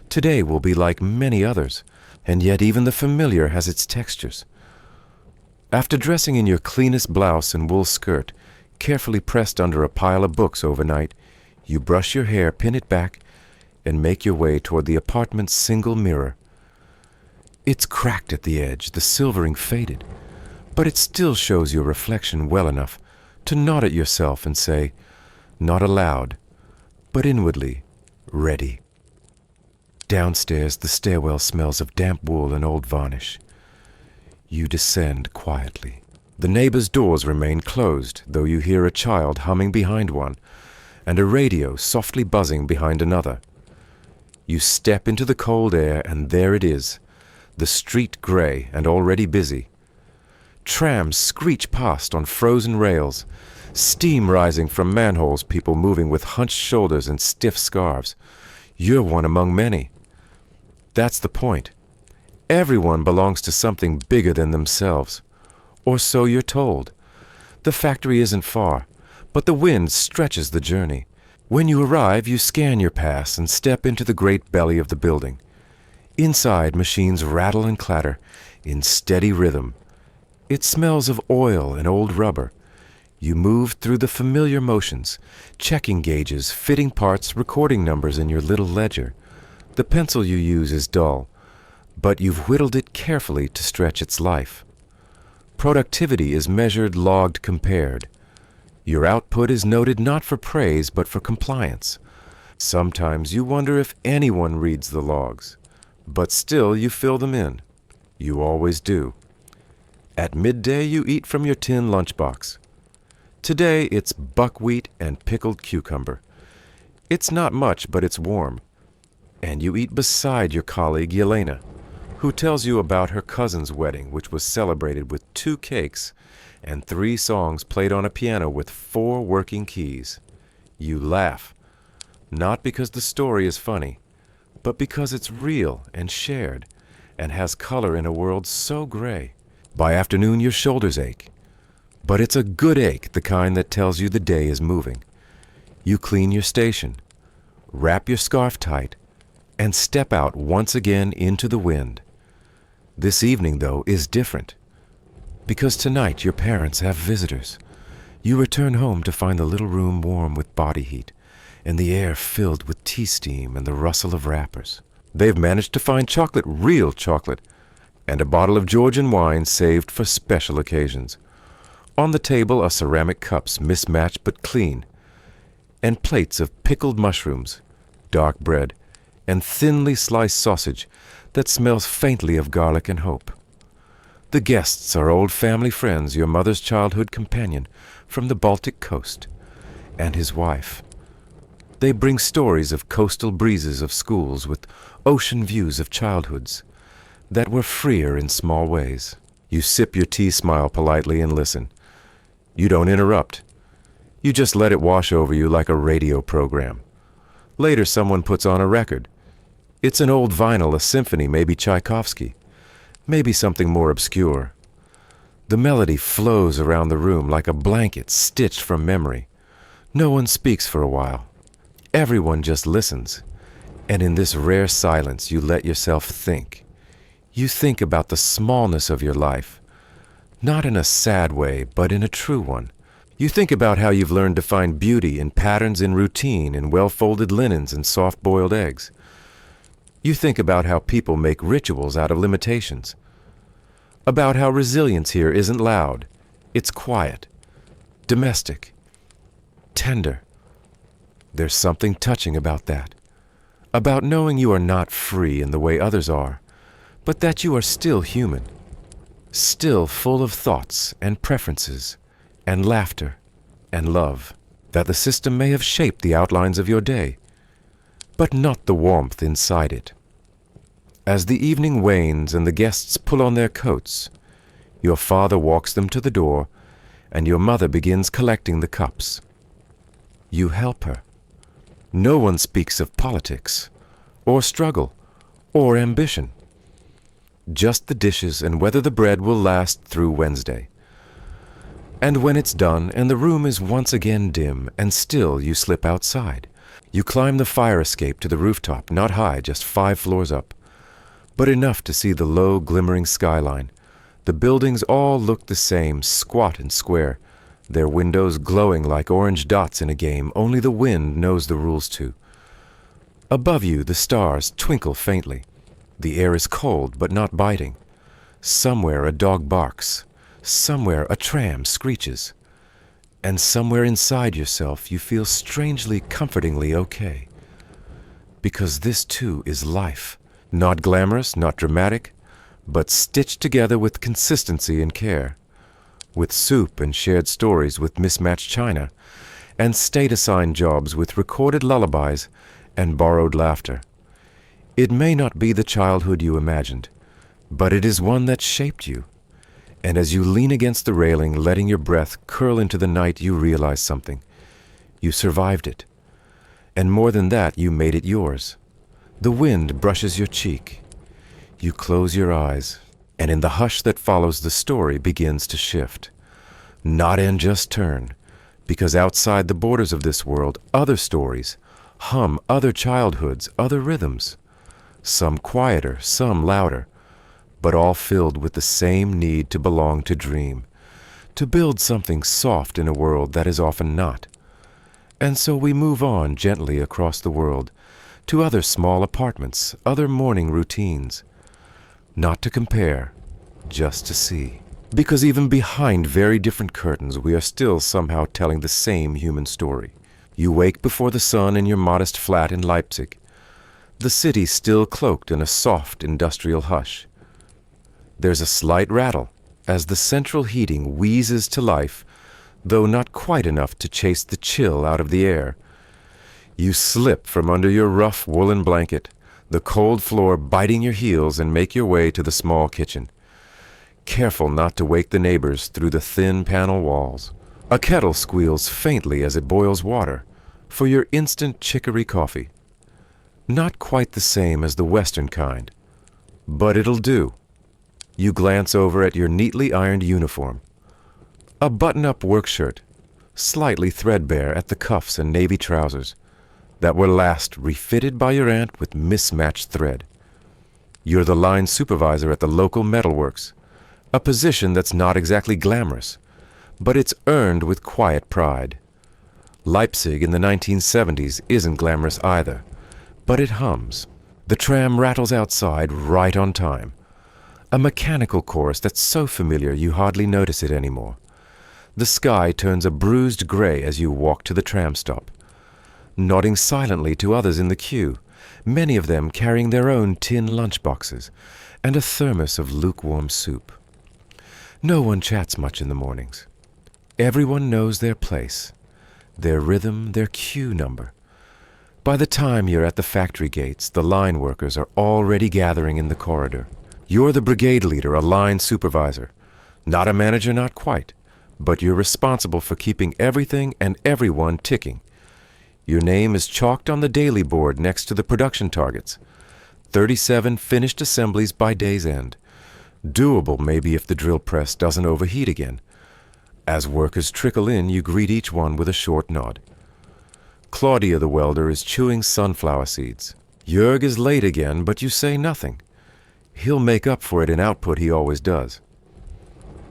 Today will be like many others, and yet even the familiar has its textures. After dressing in your cleanest blouse and wool skirt, carefully pressed under a pile of books overnight, you brush your hair, pin it back, and make your way toward the apartment's single mirror. It's cracked at the edge, the silvering faded, but it still shows your reflection well enough to nod at yourself and say, not aloud, but inwardly, ready. Downstairs, the stairwell smells of damp wool and old varnish. You descend quietly. The neighbor's doors remain closed, though you hear a child humming behind one, and a radio softly buzzing behind another. You step into the cold air, and there it is, the street gray and already busy. Trams screech past on frozen rails, steam rising from manholes, people moving with hunched shoulders and stiff scarves. You're one among many. That's the point. Everyone belongs to something bigger than themselves, or so you're told. The factory isn't far, but the wind stretches the journey. When you arrive, you scan your pass and step into the great belly of the building. Inside, machines rattle and clatter in steady rhythm. It smells of oil and old rubber. You move through the familiar motions, checking gauges, fitting parts, recording numbers in your little ledger. The pencil you use is dull, but you've whittled it carefully to stretch its life. Productivity is measured, logged, compared. Your output is noted not for praise, but for compliance. Sometimes you wonder if anyone reads the logs, but still you fill them in. You always do. At midday, you eat from your tin lunchbox. Today, it's buckwheat and pickled cucumber. It's not much, but it's warm. And you eat beside your colleague, Yelena, who tells you about her cousin's wedding, which was celebrated with 2 cakes and 3 songs played on a piano with 4 working keys. You laugh, not because the story is funny, but because it's real and shared and has color in a world so gray. By afternoon, your shoulders ache, but it's a good ache, the kind that tells you the day is moving. You clean your station, wrap your scarf tight, and step out once again into the wind. This evening, though, is different. Because tonight your parents have visitors. You return home to find the little room warm with body heat, and the air filled with tea steam and the rustle of wrappers. They've managed to find chocolate, real chocolate, and a bottle of Georgian wine saved for special occasions. On the table are ceramic cups, mismatched but clean, and plates of pickled mushrooms, dark bread, and thinly sliced sausage that smells faintly of garlic and hope. The guests are old family friends, your mother's childhood companion from the Baltic coast, and his wife. They bring stories of coastal breezes of schools with ocean views of childhoods that were freer in small ways. You sip your tea, smile politely, and listen. You don't interrupt. You just let it wash over you like a radio program. Later, someone puts on a record. It's an old vinyl, a symphony, maybe Tchaikovsky, maybe something more obscure. The melody flows around the room like a blanket stitched from memory. No one speaks for a while. Everyone just listens. And in this rare silence, you let yourself think. You think about the smallness of your life, not in a sad way, but in a true one. You think about how you've learned to find beauty in patterns in routine, in well-folded linens and soft-boiled eggs. You think about how people make rituals out of limitations. About how resilience here isn't loud. It's quiet, domestic, tender. There's something touching about that. About knowing you are not free in the way others are, but that you are still human, still full of thoughts and preferences and laughter and love. That the system may have shaped the outlines of your day, but not the warmth inside it. As the evening wanes and the guests pull on their coats, your father walks them to the door, and your mother begins collecting the cups. You help her. No one speaks of politics, or struggle, or ambition. Just the dishes and whether the bread will last through Wednesday. And when it's done and the room is once again dim and still, you slip outside. You climb the fire escape to the rooftop, not high, just 5 floors up, but enough to see the low, glimmering skyline. The buildings all look the same, squat and square, their windows glowing like orange dots in a game only the wind knows the rules to. Above you, the stars twinkle faintly. The air is cold, but not biting. Somewhere a dog barks. Somewhere a tram screeches. And somewhere inside yourself you feel strangely, comfortingly okay. Because this too is life. Not glamorous, not dramatic, but stitched together with consistency and care. With soup and shared stories with mismatched china, and state-assigned jobs with recorded lullabies and borrowed laughter. It may not be the childhood you imagined, but it is one that shaped you. And as you lean against the railing, letting your breath curl into the night, you realize something. You survived it. And more than that, you made it yours. The wind brushes your cheek. You close your eyes, and in the hush that follows, the story begins to shift. Not and just turn, because outside the borders of this world, other stories hum, other childhoods, other rhythms. Some quieter, some louder, but all filled with the same need to belong, to dream, to build something soft in a world that is often not. And so we move on gently across the world, to other small apartments, other morning routines. Not to compare, just to see. Because even behind very different curtains, we are still somehow telling the same human story. You wake before the sun in your modest flat in Leipzig, the city still cloaked in a soft industrial hush. There's a slight rattle as the central heating wheezes to life, though not quite enough to chase the chill out of the air. You slip from under your rough woolen blanket, the cold floor biting your heels, and make your way to the small kitchen, careful not to wake the neighbors through the thin panel walls. A kettle squeals faintly as it boils water for your instant chicory coffee. Not quite the same as the Western kind, but it'll do. You glance over at your neatly ironed uniform. A button-up work shirt, slightly threadbare at the cuffs, and navy trousers that were last refitted by your aunt with mismatched thread. You're the line supervisor at the local metalworks, a position that's not exactly glamorous, but it's earned with quiet pride. Leipzig in the 1970s isn't glamorous either, but it hums. The tram rattles outside right on time. A mechanical chorus that's so familiar you hardly notice it anymore. The sky turns a bruised gray as you walk to the tram stop, nodding silently to others in the queue, many of them carrying their own tin lunchboxes and a thermos of lukewarm soup. No one chats much in the mornings. Everyone knows their place, their rhythm, their queue number. By the time you're at the factory gates, the line workers are already gathering in the corridor. You're the brigade leader, a line supervisor. Not a manager, not quite, but you're responsible for keeping everything and everyone ticking. Your name is chalked on the daily board next to the production targets. 37 finished assemblies by day's end. Doable maybe if the drill press doesn't overheat again. As workers trickle in, you greet each one with a short nod. Claudia the welder is chewing sunflower seeds. Jörg is late again, but you say nothing. He'll make up for it in output, he always does.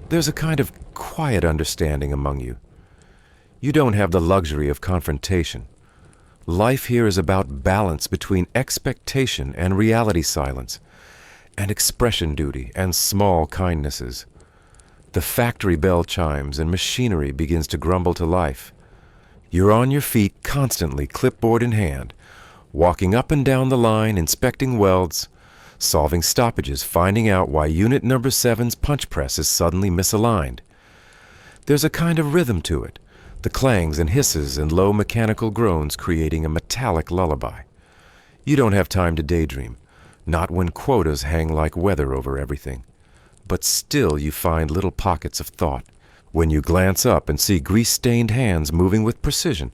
There's a kind of quiet understanding among you. You don't have the luxury of confrontation. Life here is about balance between expectation and reality silence, and expression duty and small kindnesses. The factory bell chimes and machinery begins to grumble to life. You're on your feet constantly, clipboard in hand, walking up and down the line, inspecting welds, solving stoppages, finding out why unit number 7's punch press is suddenly misaligned. There's a kind of rhythm to it, the clangs and hisses and low mechanical groans creating a metallic lullaby. You don't have time to daydream, not when quotas hang like weather over everything. But still you find little pockets of thought when you glance up and see grease-stained hands moving with precision,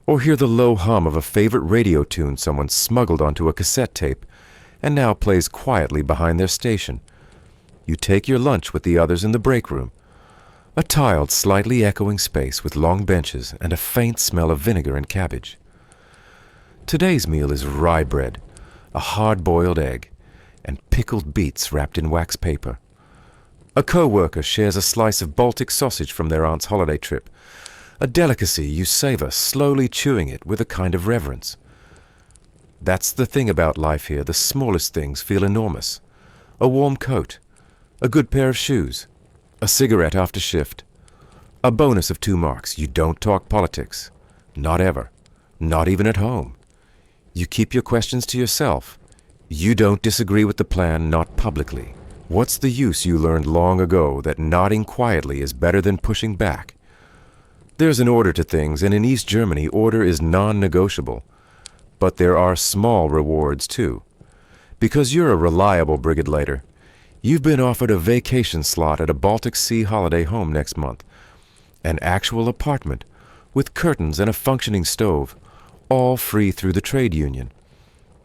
or hear the low hum of a favorite radio tune someone smuggled onto a cassette tape and now plays quietly behind their station. You take your lunch with the others in the break room, a tiled, slightly echoing space with long benches and a faint smell of vinegar and cabbage. Today's meal is rye bread, a hard-boiled egg, and pickled beets wrapped in wax paper. A co-worker shares a slice of Baltic sausage from their aunt's holiday trip, a delicacy you savor, slowly chewing it with a kind of reverence. That's the thing about life here, the smallest things feel enormous. A warm coat, a good pair of shoes, a cigarette after shift, a bonus of 2 marks. You don't talk politics. Not ever. Not even at home. You keep your questions to yourself. You don't disagree with the plan, not publicly. What's the use you learned long ago that nodding quietly is better than pushing back? There's an order to things, and in East Germany, order is non-negotiable. But there are small rewards, too. Because you're a reliable brigadier, you've been offered a vacation slot at a Baltic Sea holiday home next month. An actual apartment, with curtains and a functioning stove, all free through the trade union.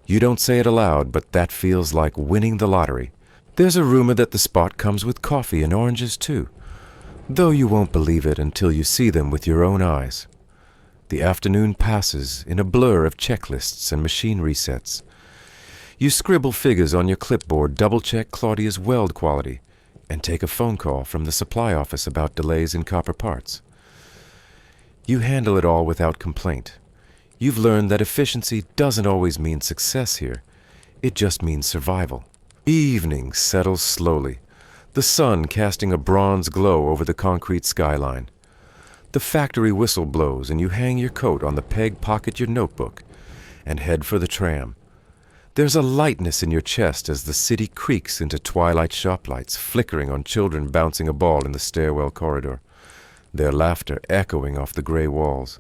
You don't say it aloud, but that feels like winning the lottery. There's a rumor that the spot comes with coffee and oranges, too, though you won't believe it until you see them with your own eyes. The afternoon passes in a blur of checklists and machine resets. You scribble figures on your clipboard, double-check Claudia's weld quality, and take a phone call from the supply office about delays in copper parts. You handle it all without complaint. You've learned that efficiency doesn't always mean success here. It just means survival. Evening settles slowly, the sun casting a bronze glow over the concrete skyline. The factory whistle blows and you hang your coat on the peg, pocket your notebook, and head for the tram. There's a lightness in your chest as the city creaks into twilight shop lights, flickering on children bouncing a ball in the stairwell corridor, their laughter echoing off the gray walls.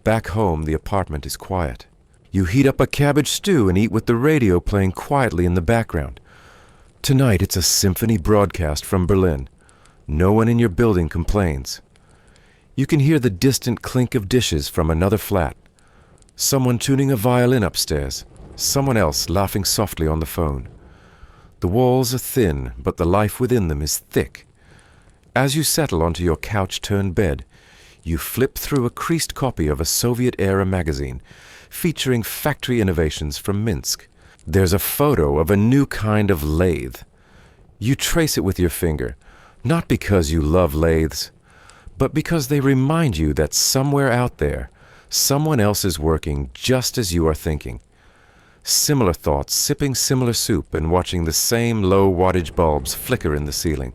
Back home, the apartment is quiet. You heat up a cabbage stew and eat with the radio playing quietly in the background. Tonight it's a symphony broadcast from Berlin. No one in your building complains. You can hear the distant clink of dishes from another flat. Someone tuning a violin upstairs. Someone else laughing softly on the phone. The walls are thin, but the life within them is thick. As you settle onto your couch-turned bed, you flip through a creased copy of a Soviet-era magazine featuring factory innovations from Minsk. There's a photo of a new kind of lathe. You trace it with your finger, not because you love lathes, but because they remind you that somewhere out there, someone else is working just as you are thinking. Similar thoughts, sipping similar soup and watching the same low wattage bulbs flicker in the ceiling.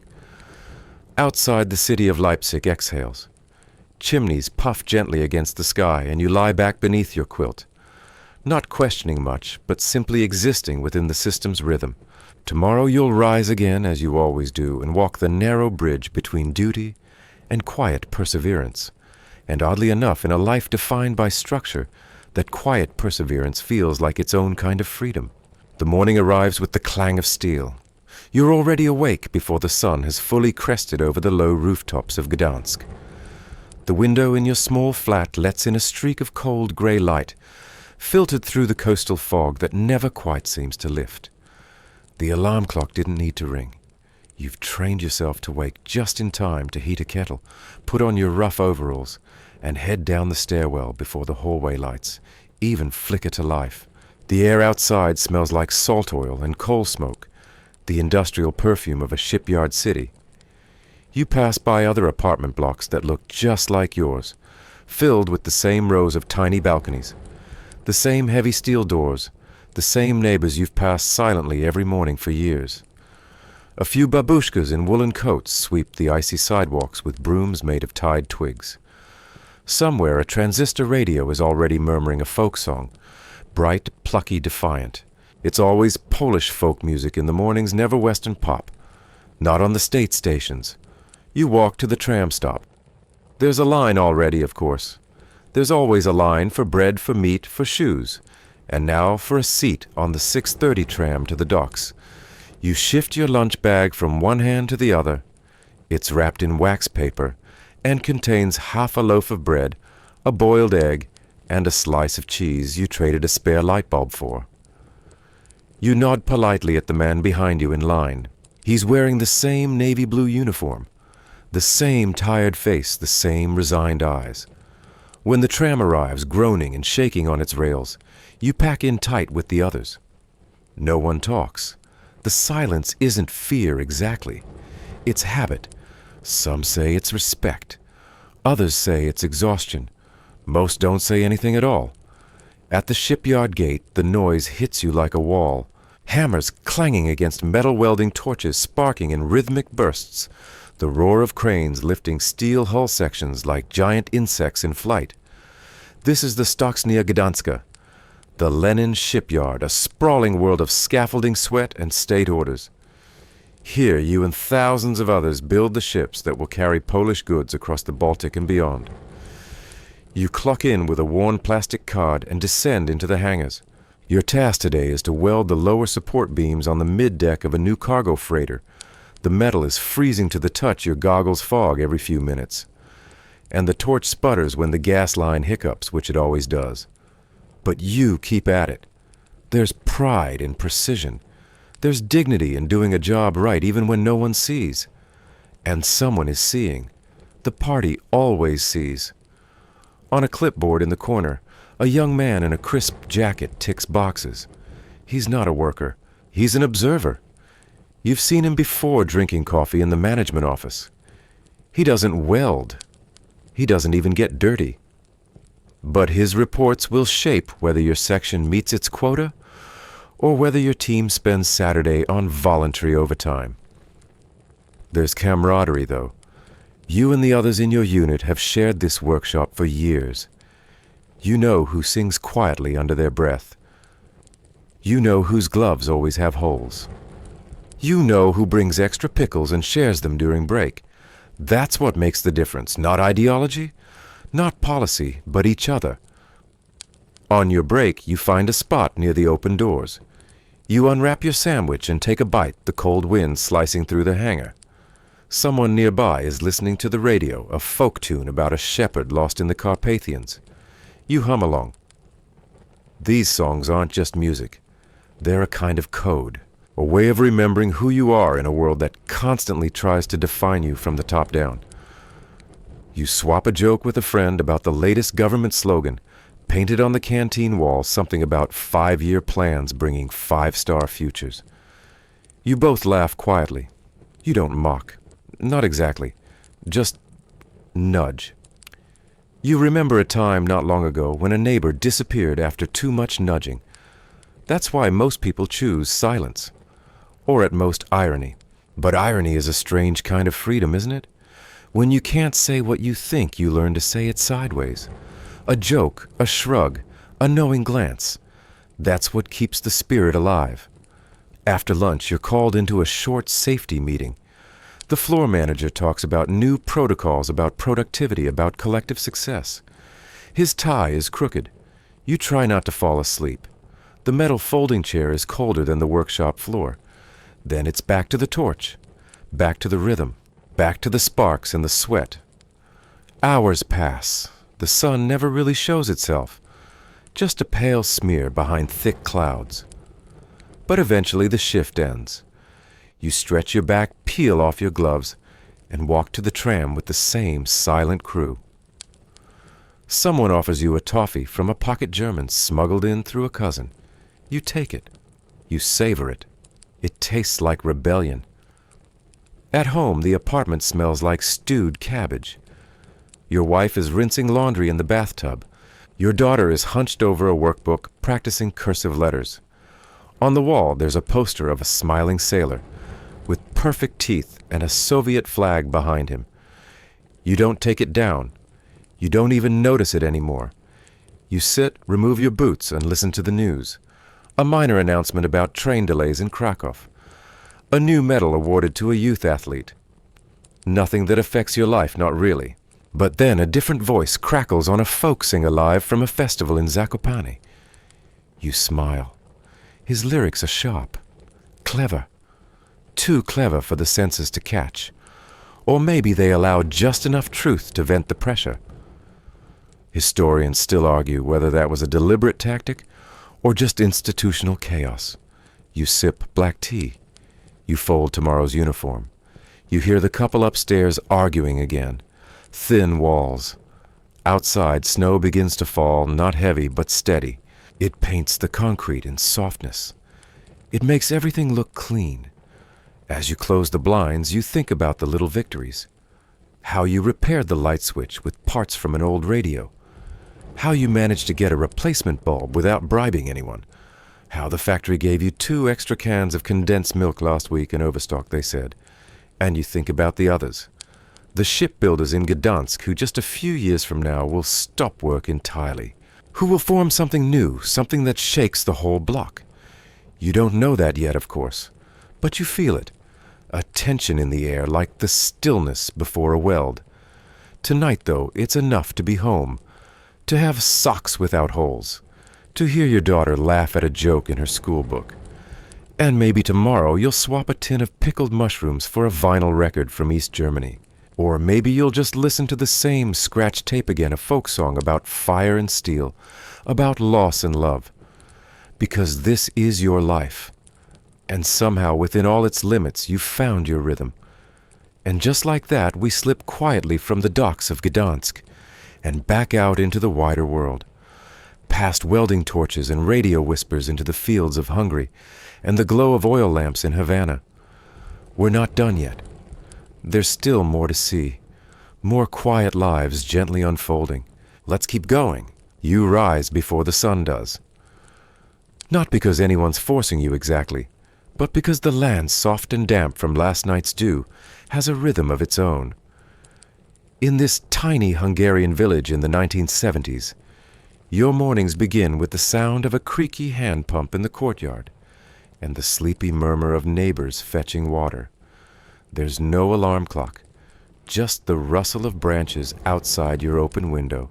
Outside, the city of Leipzig exhales. Chimneys puff gently against the sky, and you lie back beneath your quilt, not questioning much, but simply existing within the system's rhythm. Tomorrow you'll rise again, as you always do, and walk the narrow bridge between duty and quiet perseverance. And oddly enough, in a life defined by structure, that quiet perseverance feels like its own kind of freedom. The morning arrives with the clang of steel. You're already awake before the sun has fully crested over the low rooftops of Gdansk. The window in your small flat lets in a streak of cold gray light, filtered through the coastal fog that never quite seems to lift. The alarm clock didn't need to ring. You've trained yourself to wake just in time to heat a kettle, put on your rough overalls, and head down the stairwell before the hallway lights even flicker to life. The air outside smells like salt oil and coal smoke, the industrial perfume of a shipyard city. You pass by other apartment blocks that look just like yours, filled with the same rows of tiny balconies, the same heavy steel doors, the same neighbors you've passed silently every morning for years. A few babushkas in woolen coats sweep the icy sidewalks with brooms made of tied twigs. Somewhere a transistor radio is already murmuring a folk song, bright, plucky, defiant. It's always Polish folk music in the mornings, never Western pop. Not on the state stations. You walk to the tram stop. There's a line already, of course. There's always a line for bread, for meat, for shoes, and now for a seat on the 6:30 tram to the docks. You shift your lunch bag from one hand to the other. It's wrapped in wax paper and contains half a loaf of bread, a boiled egg, and a slice of cheese you traded a spare light bulb for. You nod politely at the man behind you in line. He's wearing the same navy blue uniform, the same tired face, the same resigned eyes. When the tram arrives, groaning and shaking on its rails, you pack in tight with the others. No one talks. The silence isn't fear exactly. It's habit. Some say it's respect. Others say it's exhaustion. Most don't say anything at all. At the shipyard gate, the noise hits you like a wall. Hammers clanging against metal welding torches sparking in rhythmic bursts. The roar of cranes lifting steel hull sections like giant insects in flight. This is the Stocznia Gdanska, the Lenin shipyard, a sprawling world of scaffolding sweat and state orders. Here, you and thousands of others build the ships that will carry Polish goods across the Baltic and beyond. You clock in with a worn plastic card and descend into the hangars. Your task today is to weld the lower support beams on the mid-deck of a new cargo freighter. The metal is freezing to the touch, your goggles fog every few minutes. And the torch sputters when the gas line hiccups, which it always does. But you keep at it. There's pride in precision. There's dignity in doing a job right even when no one sees. And someone is seeing. The party always sees. On a clipboard in the corner, a young man in a crisp jacket ticks boxes. He's not a worker. He's an observer. You've seen him before drinking coffee in the management office. He doesn't weld. He doesn't even get dirty. But his reports will shape whether your section meets its quota or whether your team spends Saturday on voluntary overtime. There's camaraderie, though. You and the others in your unit have shared this workshop for years. You know who sings quietly under their breath. You know whose gloves always have holes. You know who brings extra pickles and shares them during break. That's what makes the difference, not ideology, not policy, but each other. On your break, you find a spot near the open doors. You unwrap your sandwich and take a bite, the cold wind slicing through the hangar. Someone nearby is listening to the radio, a folk tune about a shepherd lost in the Carpathians. You hum along. These songs aren't just music. They're a kind of code, a way of remembering who you are in a world that constantly tries to define you from the top down. You swap a joke with a friend about the latest government slogan, Painted on the canteen wall, something about 5-year plans bringing 5-star futures. You both laugh quietly. You don't mock. Not exactly. Just nudge. You remember a time not long ago when a neighbor disappeared after too much nudging. That's why most people choose silence. Or at most irony. But irony is a strange kind of freedom, isn't it? When you can't say what you think, you learn to say it sideways. A joke, a shrug, a knowing glance. That's what keeps the spirit alive. After lunch, you're called into a short safety meeting. The floor manager talks about new protocols, about productivity, about collective success. His tie is crooked. You try not to fall asleep. The metal folding chair is colder than the workshop floor. Then it's back to the torch, back to the rhythm, back to the sparks and the sweat. Hours pass. The sun never really shows itself. Just a pale smear behind thick clouds. But eventually the shift ends. You stretch your back, peel off your gloves, and walk to the tram with the same silent crew. Someone offers you a toffee from a pocket German smuggled in through a cousin. You take it. You savor it. It tastes like rebellion. At home, the apartment smells like stewed cabbage. Your wife is rinsing laundry in the bathtub. Your daughter is hunched over a workbook, practicing cursive letters. On the wall, there's a poster of a smiling sailor, with perfect teeth and a Soviet flag behind him. You don't take it down. You don't even notice it anymore. You sit, remove your boots, and listen to the news. A minor announcement about train delays in Krakow. A new medal awarded to a youth athlete. Nothing that affects your life, not really. But then a different voice crackles on a folk singer live from a festival in Zakopane. You smile. His lyrics are sharp, clever. Too clever for the senses to catch. Or maybe they allow just enough truth to vent the pressure. Historians still argue whether that was a deliberate tactic or just institutional chaos. You sip black tea. You fold tomorrow's uniform. You hear the couple upstairs arguing again. Thin walls. Outside, snow begins to fall, not heavy but steady. It paints the concrete in softness. It makes everything look clean. As you close the blinds, you think about the little victories. How you repaired the light switch with parts from an old radio. How you managed to get a replacement bulb without bribing anyone. How the factory gave you 2 extra cans of condensed milk last week in overstock, they said. And you think about the others. The shipbuilders in Gdansk who just a few years from now will stop work entirely. Who will form something new, something that shakes the whole block. You don't know that yet, of course. But you feel it. A tension in the air like the stillness before a weld. Tonight, though, it's enough to be home. To have socks without holes. To hear your daughter laugh at a joke in her school book. And maybe tomorrow you'll swap a tin of pickled mushrooms for a vinyl record from East Germany. Or maybe you'll just listen to the same scratch tape again, a folk song about fire and steel, about loss and love. Because this is your life. And somehow, within all its limits, you've found your rhythm. And just like that, we slip quietly from the docks of Gdansk and back out into the wider world. Past welding torches and radio whispers into the fields of Hungary and the glow of oil lamps in Havana. We're not done yet. There's still more to see. More quiet lives gently unfolding. Let's keep going. You rise before the sun does. Not because anyone's forcing you exactly, but because the land, soft and damp from last night's dew, has a rhythm of its own. In this tiny Hungarian village in the 1970s, your mornings begin with the sound of a creaky hand pump in the courtyard and the sleepy murmur of neighbors fetching water. There's no alarm clock, just the rustle of branches outside your open window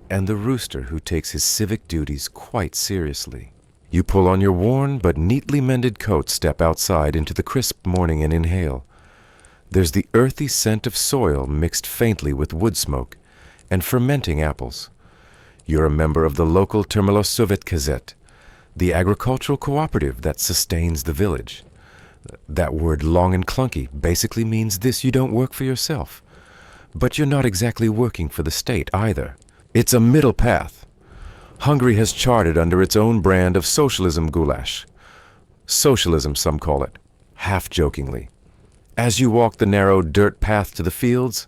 and the rooster who takes his civic duties quite seriously. You pull on your worn but neatly mended coat, step outside into the crisp morning and inhale. There's the earthy scent of soil mixed faintly with wood smoke and fermenting apples. You're a member of the local Termilossovet, the agricultural cooperative that sustains the village. That word, long and clunky, basically means this: you don't work for yourself. But you're not exactly working for the state either. It's a middle path. Hungary has charted under its own brand of socialism goulash. Socialism, some call it, half-jokingly. As you walk the narrow dirt path to the fields,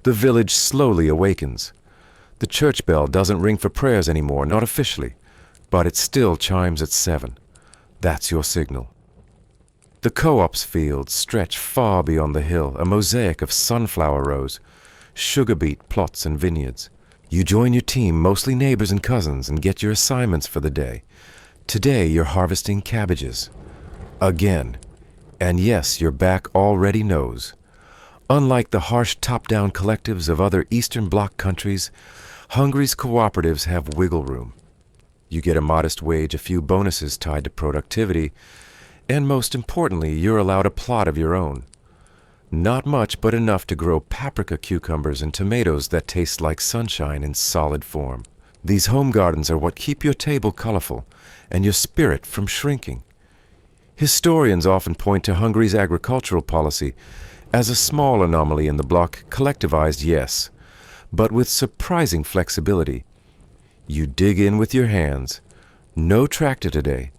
the village slowly awakens. The church bell doesn't ring for prayers anymore, not officially, but it still chimes at 7. That's your signal. The co-op's fields stretch far beyond the hill, a mosaic of sunflower rows, sugar beet plots and vineyards. You join your team, mostly neighbors and cousins, and get your assignments for the day. Today you're harvesting cabbages. Again. And yes, your back already knows. Unlike the harsh top-down collectives of other Eastern Bloc countries, Hungary's cooperatives have wiggle room. You get a modest wage, a few bonuses tied to productivity, and most importantly, you're allowed a plot of your own. Not much, but enough to grow paprika cucumbers and tomatoes that taste like sunshine in solid form. These home gardens are what keep your table colorful and your spirit from shrinking. Historians often point to Hungary's agricultural policy as a small anomaly in the bloc, collectivized, yes, but with surprising flexibility. You dig in with your hands. No tractor today.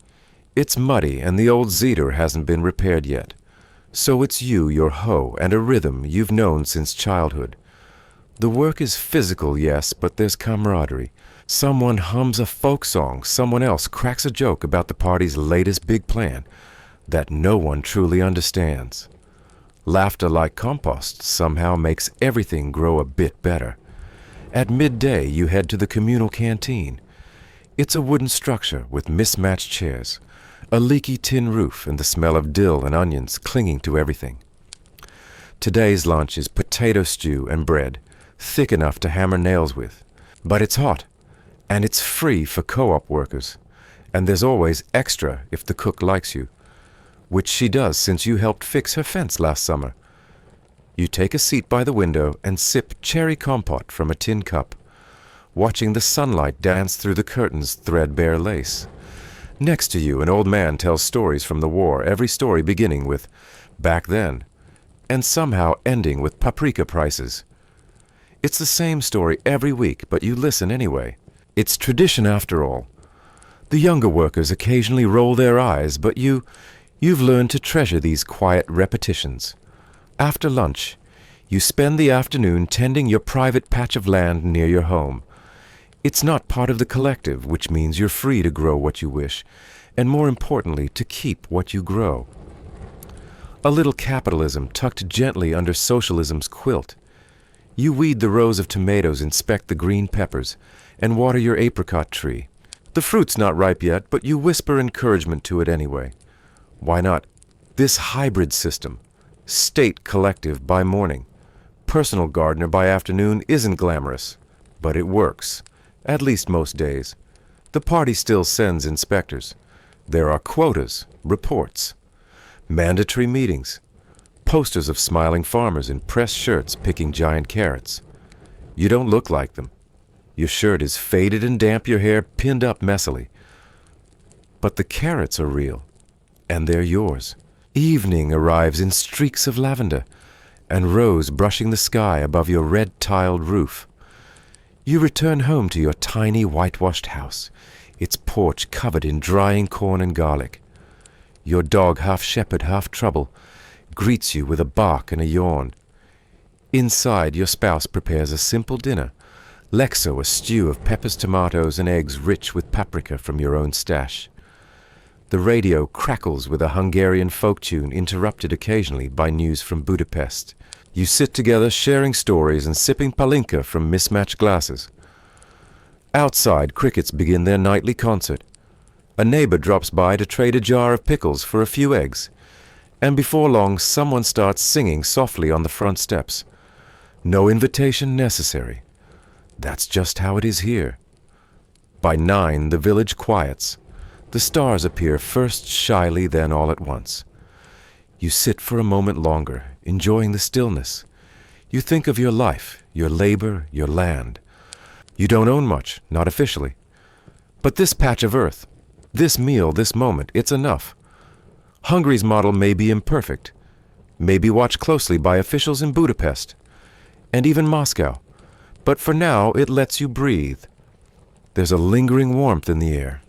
It's muddy and the old Zeder hasn't been repaired yet. So it's you, your hoe, and a rhythm you've known since childhood. The work is physical, yes, but there's camaraderie. Someone hums a folk song, someone else cracks a joke about the party's latest big plan that no one truly understands. Laughter like compost somehow makes everything grow a bit better. At midday, you head to the communal canteen. It's a wooden structure with mismatched chairs, a leaky tin roof, and the smell of dill and onions clinging to everything. Today's lunch is potato stew and bread, thick enough to hammer nails with. But it's hot, and it's free for co-op workers. And there's always extra if the cook likes you, which she does since you helped fix her fence last summer. You take a seat by the window and sip cherry compote from a tin cup, watching the sunlight dance through the curtain's threadbare lace. Next to you, an old man tells stories from the war, every story beginning with "back then," and somehow ending with paprika prices. It's the same story every week, but you listen anyway. It's tradition after all. The younger workers occasionally roll their eyes, but you've learned to treasure these quiet repetitions. After lunch, you spend the afternoon tending your private patch of land near your home. It's not part of the collective, which means you're free to grow what you wish, and more importantly, to keep what you grow. A little capitalism tucked gently under socialism's quilt. You weed the rows of tomatoes, inspect the green peppers, and water your apricot tree. The fruit's not ripe yet, but you whisper encouragement to it anyway. Why not? This hybrid system, state collective by morning, personal gardener by afternoon, isn't glamorous, but it works. At least most days. The party still sends inspectors. There are quotas, reports, mandatory meetings, posters of smiling farmers in pressed shirts picking giant carrots. You don't look like them. Your shirt is faded and damp, your hair pinned up messily. But the carrots are real, and they're yours. Evening arrives in streaks of lavender, and rose brushing the sky above your red-tiled roof. You return home to your tiny whitewashed house, its porch covered in drying corn and garlic. Your dog, half shepherd, half trouble, greets you with a bark and a yawn. Inside, your spouse prepares a simple dinner, Lexo, a stew of peppers, tomatoes, and eggs rich with paprika from your own stash. The radio crackles with a Hungarian folk tune, interrupted occasionally by news from Budapest. You sit together sharing stories and sipping palinka from mismatched glasses. Outside, crickets begin their nightly concert. A neighbor drops by to trade a jar of pickles for a few eggs. And before long, someone starts singing softly on the front steps. No invitation necessary. That's just how it is here. By 9, the village quiets. The stars appear first shyly, then all at once. You sit for a moment longer, enjoying the stillness. You think of your life, your labor, your land. You don't own much, not officially. But this patch of earth, this meal, this moment, it's enough. Hungary's model may be imperfect, may be watched closely by officials in Budapest, and even Moscow, but for now it lets you breathe. There's a lingering warmth in the air.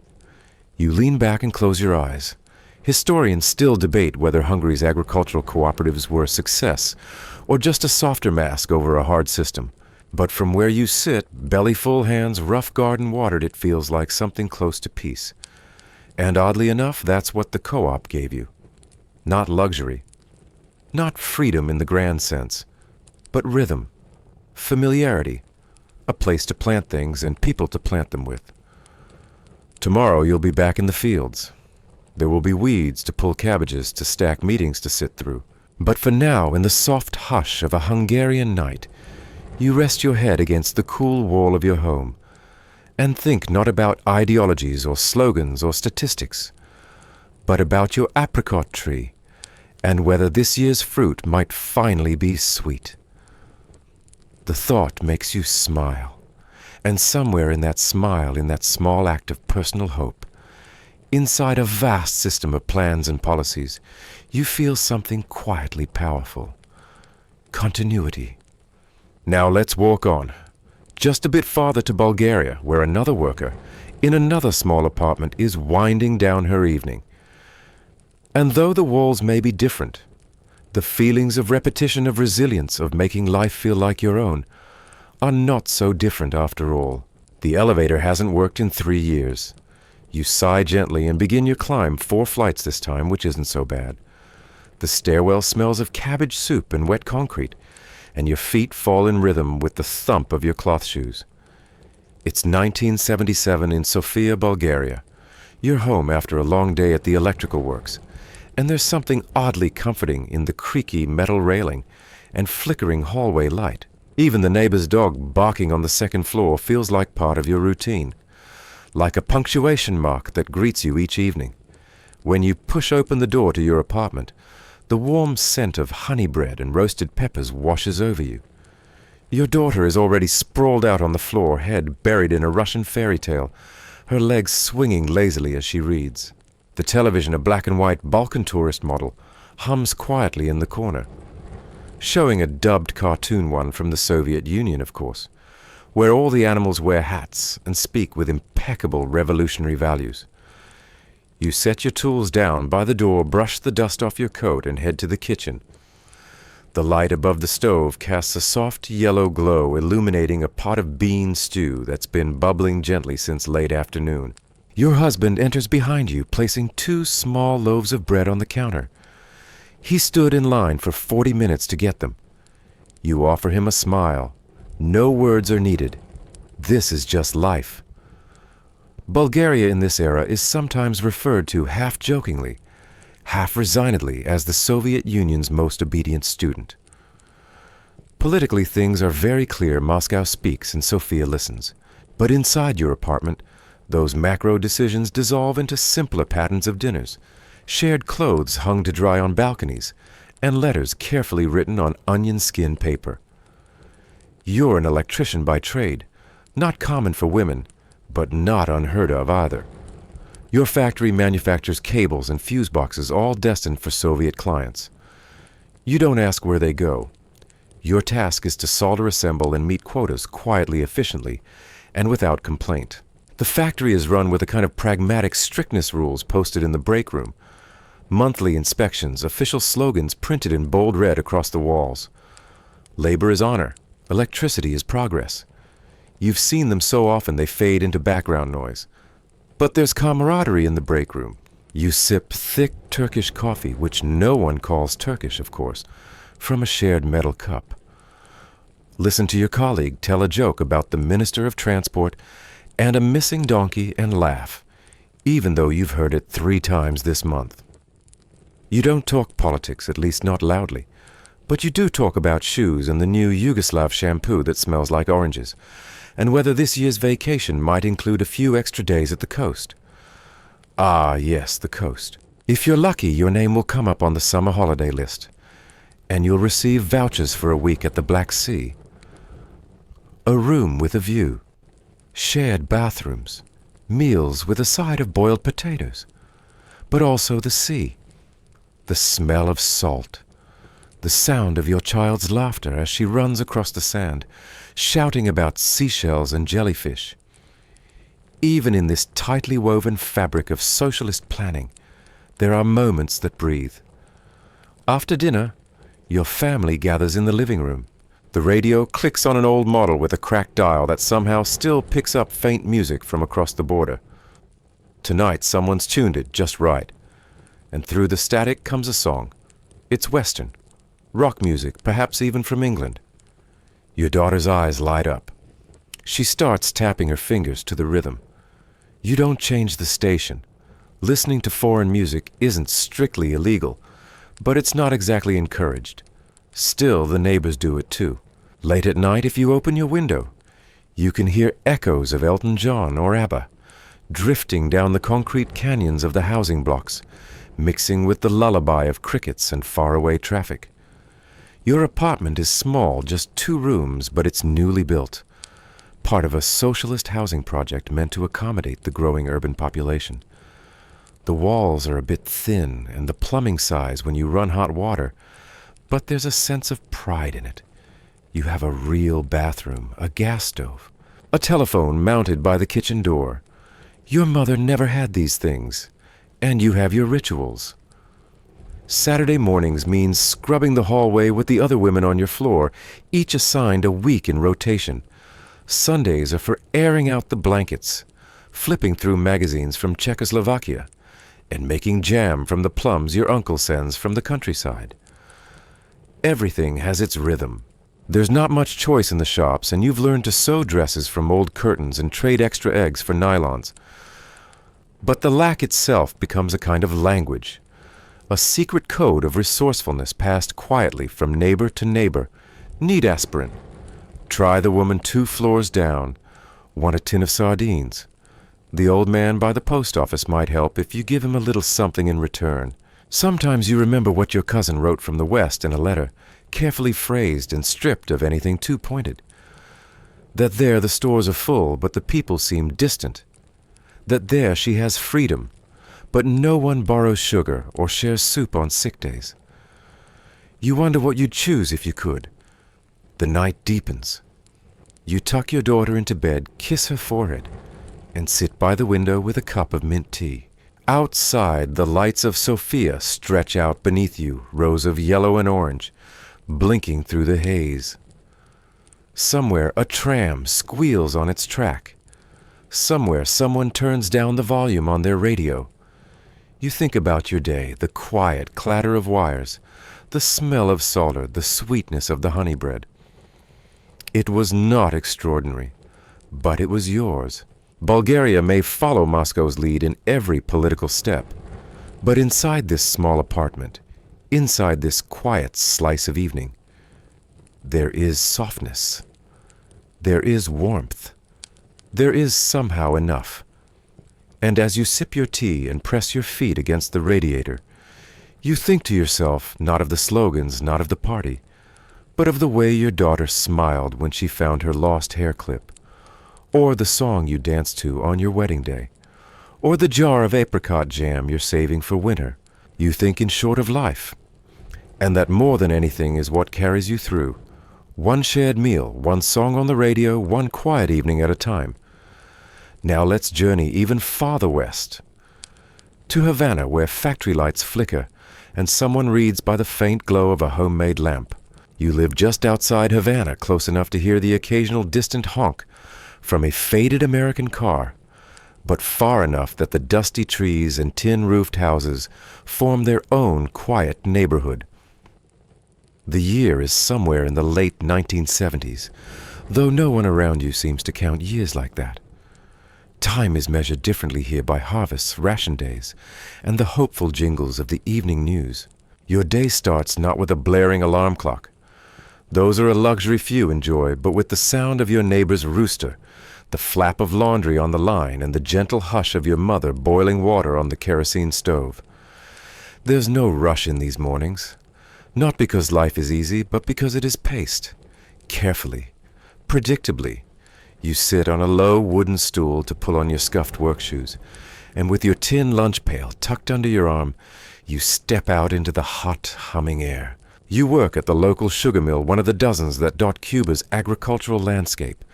You lean back and close your eyes. Historians still debate whether Hungary's agricultural cooperatives were a success or just a softer mask over a hard system. But from where you sit, belly-full hands, rough garden watered, it feels like something close to peace. And oddly enough, that's what the co-op gave you. Not luxury, not freedom in the grand sense, but rhythm, familiarity, a place to plant things and people to plant them with. Tomorrow you'll be back in the fields. There will be weeds to pull cabbages, to stack meetings to sit through. But for now, in the soft hush of a Hungarian night, you rest your head against the cool wall of your home and think not about ideologies or slogans or statistics, but about your apricot tree and whether this year's fruit might finally be sweet. The thought makes you smile, and somewhere in that smile, in that small act of personal hope, inside a vast system of plans and policies, you feel something quietly powerful. Continuity. Now let's walk on, just a bit farther to Bulgaria, where another worker, in another small apartment, is winding down her evening. And though the walls may be different, the feelings of repetition, of resilience, of making life feel like your own, are not so different after all. The elevator hasn't worked in 3 years. You sigh gently and begin your climb, 4 flights this time, which isn't so bad. The stairwell smells of cabbage soup and wet concrete, and your feet fall in rhythm with the thump of your cloth shoes. It's 1977 in Sofia, Bulgaria. You're home after a long day at the electrical works, and there's something oddly comforting in the creaky metal railing and flickering hallway light. Even the neighbor's dog barking on the second floor feels like part of your routine, like a punctuation mark that greets you each evening. When you push open the door to your apartment, the warm scent of honey bread and roasted peppers washes over you. Your daughter is already sprawled out on the floor, head buried in a Russian fairy tale, her legs swinging lazily as she reads. The television, a black and white Balkan tourist model, hums quietly in the corner, showing a dubbed cartoon one from the Soviet Union, of course, where all the animals wear hats and speak with impeccable revolutionary values. You set your tools down by the door, brush the dust off your coat, and head to the kitchen. The light above the stove casts a soft yellow glow, illuminating a pot of bean stew that's been bubbling gently since late afternoon. Your husband enters behind you, placing 2 small loaves of bread on the counter. He stood in line for 40 minutes to get them. You offer him a smile. No words are needed. This is just life. Bulgaria in this era is sometimes referred to half-jokingly, half-resignedly as the Soviet Union's most obedient student. Politically, things are very clear. Moscow speaks and Sofia listens. But inside your apartment, those macro decisions dissolve into simpler patterns of dinners, shared clothes hung to dry on balconies, and letters carefully written on onion skin paper. You're an electrician by trade, not common for women, but not unheard of either. Your factory manufactures cables and fuse boxes, all destined for Soviet clients. You don't ask where they go. Your task is to solder, assemble, and meet quotas quietly, efficiently, and without complaint. The factory is run with a kind of pragmatic strictness rules posted in the break room. Monthly inspections, official slogans printed in bold red across the walls. Labor is honor. Electricity is progress. You've seen them so often they fade into background noise. But there's camaraderie in the break room. You sip thick Turkish coffee, which no one calls Turkish, of course, from a shared metal cup. Listen to your colleague tell a joke about the Minister of Transport and a missing donkey and laugh, even though you've heard it 3 times this month. You don't talk politics, at least not loudly, but you do talk about shoes and the new Yugoslav shampoo that smells like oranges, and whether this year's vacation might include a few extra days at the coast. Ah, yes, the coast. If you're lucky, your name will come up on the summer holiday list, and you'll receive vouchers for a week at the Black Sea. A room with a view, shared bathrooms, meals with a side of boiled potatoes, but also the sea, the smell of salt, the sound of your child's laughter as she runs across the sand, shouting about seashells and jellyfish. Even in this tightly woven fabric of socialist planning, there are moments that breathe. After dinner, your family gathers in the living room. The radio clicks on an old model with a cracked dial that somehow still picks up faint music from across the border. Tonight, someone's tuned it just right. And through the static comes a song. It's Western, rock music, perhaps even from England. Your daughter's eyes light up. She starts tapping her fingers to the rhythm. You don't change the station. Listening to foreign music isn't strictly illegal, but it's not exactly encouraged. Still, the neighbors do it too. Late at night, if you open your window, you can hear echoes of Elton John or ABBA, drifting down the concrete canyons of the housing blocks, mixing with the lullaby of crickets and faraway traffic. Your apartment is small, just 2 rooms, but it's newly built, part of a socialist housing project meant to accommodate the growing urban population. The walls are a bit thin and the plumbing sighs when you run hot water, but there's a sense of pride in it. You have a real bathroom, a gas stove, a telephone mounted by the kitchen door. Your mother never had these things, and you have your rituals. Saturday mornings means scrubbing the hallway with the other women on your floor, each assigned a week in rotation. Sundays are for airing out the blankets, flipping through magazines from Czechoslovakia, and making jam from the plums your uncle sends from the countryside. Everything has its rhythm. There's not much choice in the shops, and you've learned to sew dresses from old curtains and trade extra eggs for nylons. But the lack itself becomes a kind of language, a secret code of resourcefulness passed quietly from neighbor to neighbor. Need aspirin. Try the woman 2 floors down. Want a tin of sardines. The old man by the post office might help if you give him a little something in return. Sometimes you remember what your cousin wrote from the West in a letter, carefully phrased and stripped of anything too pointed. That there the stores are full, but the people seem distant. That there she has freedom, but no one borrows sugar or shares soup on sick days. You wonder what you'd choose if you could. The night deepens. You tuck your daughter into bed, kiss her forehead, and sit by the window with a cup of mint tea. Outside, the lights of Sofia stretch out beneath you, rows of yellow and orange, blinking through the haze. Somewhere, a tram squeals on its track. Somewhere, someone turns down the volume on their radio. You think about your day, the quiet clatter of wires, the smell of solder, the sweetness of the honey bread. It was not extraordinary, but it was yours. Bulgaria may follow Moscow's lead in every political step, but inside this small apartment, inside this quiet slice of evening, there is softness. There is warmth. There is somehow enough. And as you sip your tea and press your feet against the radiator, you think to yourself not of the slogans, not of the party, but of the way your daughter smiled when she found her lost hair clip, or the song you danced to on your wedding day, or the jar of apricot jam you're saving for winter. You think in short of life, and that more than anything is what carries you through. One shared meal, one song on the radio, one quiet evening at a time. Now let's journey even farther west, to Havana, where factory lights flicker and someone reads by the faint glow of a homemade lamp. You live just outside Havana, close enough to hear the occasional distant honk from a faded American car, but far enough that the dusty trees and tin-roofed houses form their own quiet neighborhood. The year is somewhere in the late 1970s, though no one around you seems to count years like that. Time is measured differently here by harvests, ration days, and the hopeful jingles of the evening news. Your day starts not with a blaring alarm clock. Those are a luxury few enjoy, but with the sound of your neighbor's rooster, the flap of laundry on the line, and the gentle hush of your mother boiling water on the kerosene stove. There's no rush in these mornings, not because life is easy, but because it is paced. Carefully, predictably, you sit on a low wooden stool to pull on your scuffed work shoes, and with your tin lunch pail tucked under your arm, you step out into the hot, humming air. You work at the local sugar mill, one of the dozens that dot Cuba's agricultural landscape,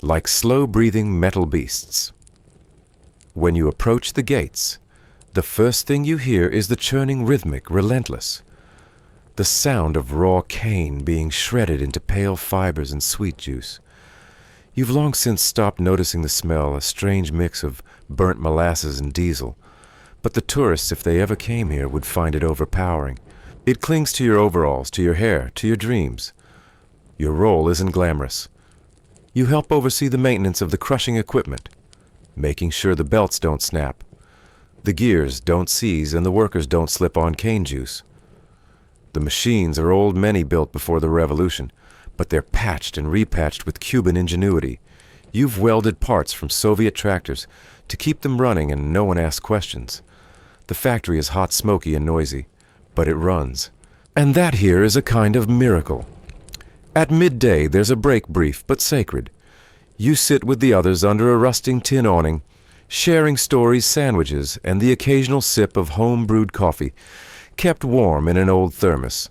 like slow-breathing metal beasts. When you approach the gates, the first thing you hear is the churning rhythmic, relentless. The sound of raw cane being shredded into pale fibers and sweet juice. You've long since stopped noticing the smell, a strange mix of burnt molasses and diesel. But the tourists, if they ever came here, would find it overpowering. It clings to your overalls, to your hair, to your dreams. Your role isn't glamorous. You help oversee the maintenance of the crushing equipment, making sure the belts don't snap, the gears don't seize, and the workers don't slip on cane juice. The machines are old many built before the revolution, but they're patched and repatched with Cuban ingenuity. You've welded parts from Soviet tractors to keep them running, and no one asks questions. The factory is hot, smoky, and noisy, but it runs. And that here is a kind of miracle. At midday, there's a break, brief but sacred. You sit with the others under a rusting tin awning, sharing stories, sandwiches, and the occasional sip of home-brewed coffee, kept warm in an old thermos.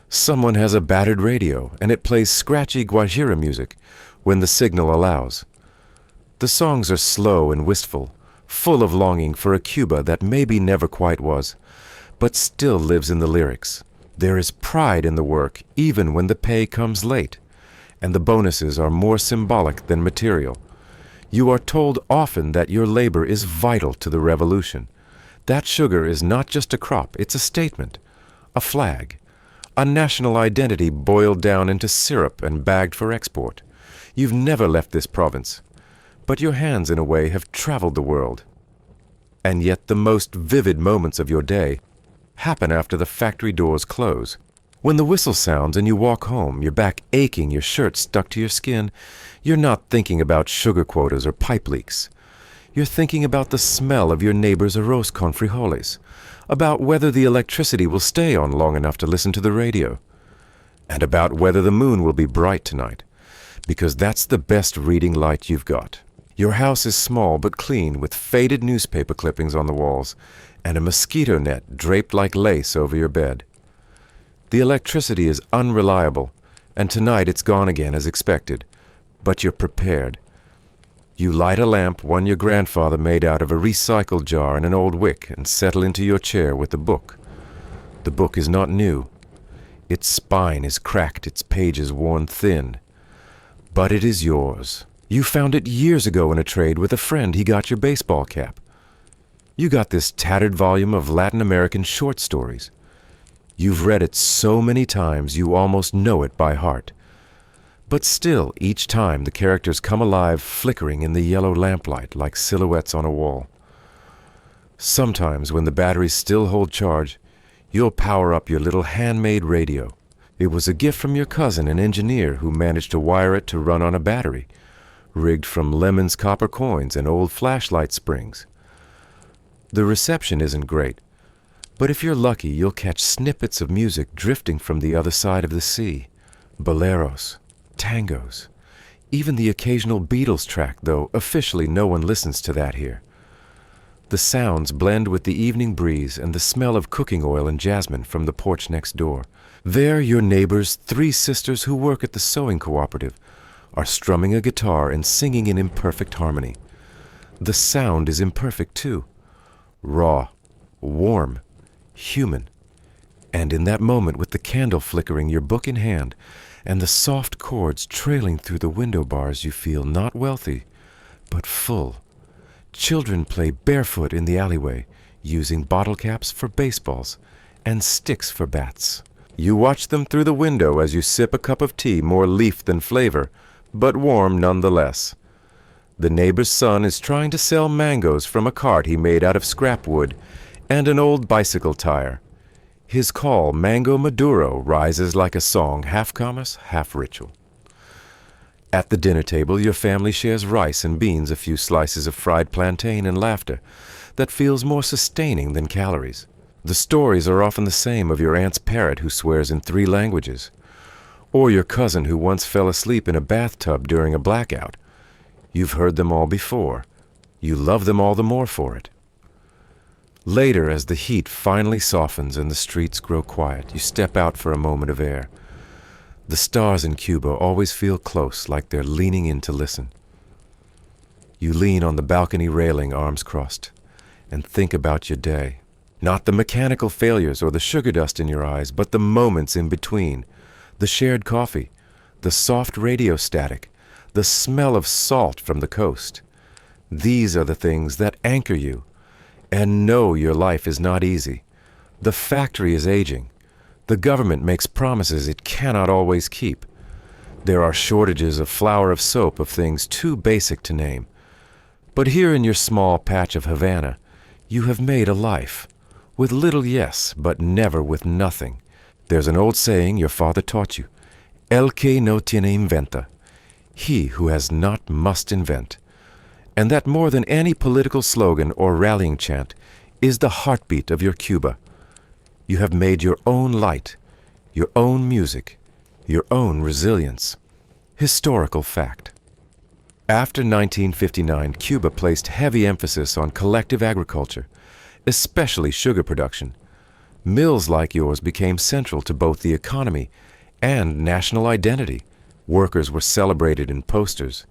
Someone has a battered radio, and it plays scratchy Guajira music when the signal allows. The songs are slow and wistful, full of longing for a Cuba that maybe never quite was, but still lives in the lyrics. There is pride in the work, even when the pay comes late, and the bonuses are more symbolic than material. You are told often that your labor is vital to the revolution. That sugar is not just a crop, it's a statement, a flag, a national identity boiled down into syrup and bagged for export. You've never left this province, but your hands, in a way, have traveled the world. And yet the most vivid moments of your day happen after the factory doors close. When the whistle sounds and you walk home, your back aching, your shirt stuck to your skin, you're not thinking about sugar quotas or pipe leaks. You're thinking about the smell of your neighbor's arroz con frijoles, about whether the electricity will stay on long enough to listen to the radio, and about whether the moon will be bright tonight, because that's the best reading light you've got. Your house is small but clean, with faded newspaper clippings on the walls and a mosquito net draped like lace over your bed. The electricity is unreliable, and tonight it's gone again as expected, but you're prepared. You light a lamp, one your grandfather made out of a recycled jar and an old wick, and settle into your chair with the book. The book is not new. Its spine is cracked, its pages worn thin. But it is yours. You found it years ago in a trade with a friend. He got your baseball cap. You got this tattered volume of Latin American short stories. You've read it so many times you almost know it by heart. But still, each time the characters come alive, flickering in the yellow lamplight like silhouettes on a wall. Sometimes, when the batteries still hold charge, you'll power up your little handmade radio. It was a gift from your cousin, an engineer, who managed to wire it to run on a battery, rigged from Lemon's copper coins and old flashlight springs. The reception isn't great, but if you're lucky, you'll catch snippets of music drifting from the other side of the sea. Boleros, tangos, even the occasional Beatles track, though officially no one listens to that here. The sounds blend with the evening breeze and the smell of cooking oil and jasmine from the porch next door. There, your neighbors, 3 sisters who work at the sewing cooperative, are strumming a guitar and singing in imperfect harmony. The sound is imperfect, too. Raw, warm, human. And in that moment, with the candle flickering, your book in hand, and the soft chords trailing through the window bars, you feel not wealthy, but full. Children play barefoot in the alleyway, using bottle caps for baseballs and sticks for bats. You watch them through the window as you sip a cup of tea, more leaf than flavor, but warm nonetheless. The neighbor's son is trying to sell mangoes from a cart he made out of scrap wood and an old bicycle tire. His call, Mango Maduro, rises like a song, half commerce, half ritual. At the dinner table, your family shares rice and beans, a few slices of fried plantain, and laughter that feels more sustaining than calories. The stories are often the same, of your aunt's parrot who swears in 3 languages, or your cousin who once fell asleep in a bathtub during a blackout. You've heard them all before. You love them all the more for it. Later, as the heat finally softens and the streets grow quiet, you step out for a moment of air. The stars in Cuba always feel close, like they're leaning in to listen. You lean on the balcony railing, arms crossed, and think about your day. Not the mechanical failures or the sugar dust in your eyes, but the moments in between. The shared coffee, the soft radio static, the smell of salt from the coast. These are the things that anchor you. And no, your life is not easy. The factory is aging. The government makes promises it cannot always keep. There are shortages of flour, of soap, of things too basic to name. But here in your small patch of Havana, you have made a life. With little, yes, but never with nothing. There's an old saying your father taught you. El que no tiene inventa. He who has not must invent. And that more than any political slogan or rallying chant is the heartbeat of your Cuba. You have made your own light, your own music, your own resilience. Historical fact. After 1959, Cuba placed heavy emphasis on collective agriculture, especially sugar production. Mills like yours became central to both the economy and national identity. Workers were celebrated in posters,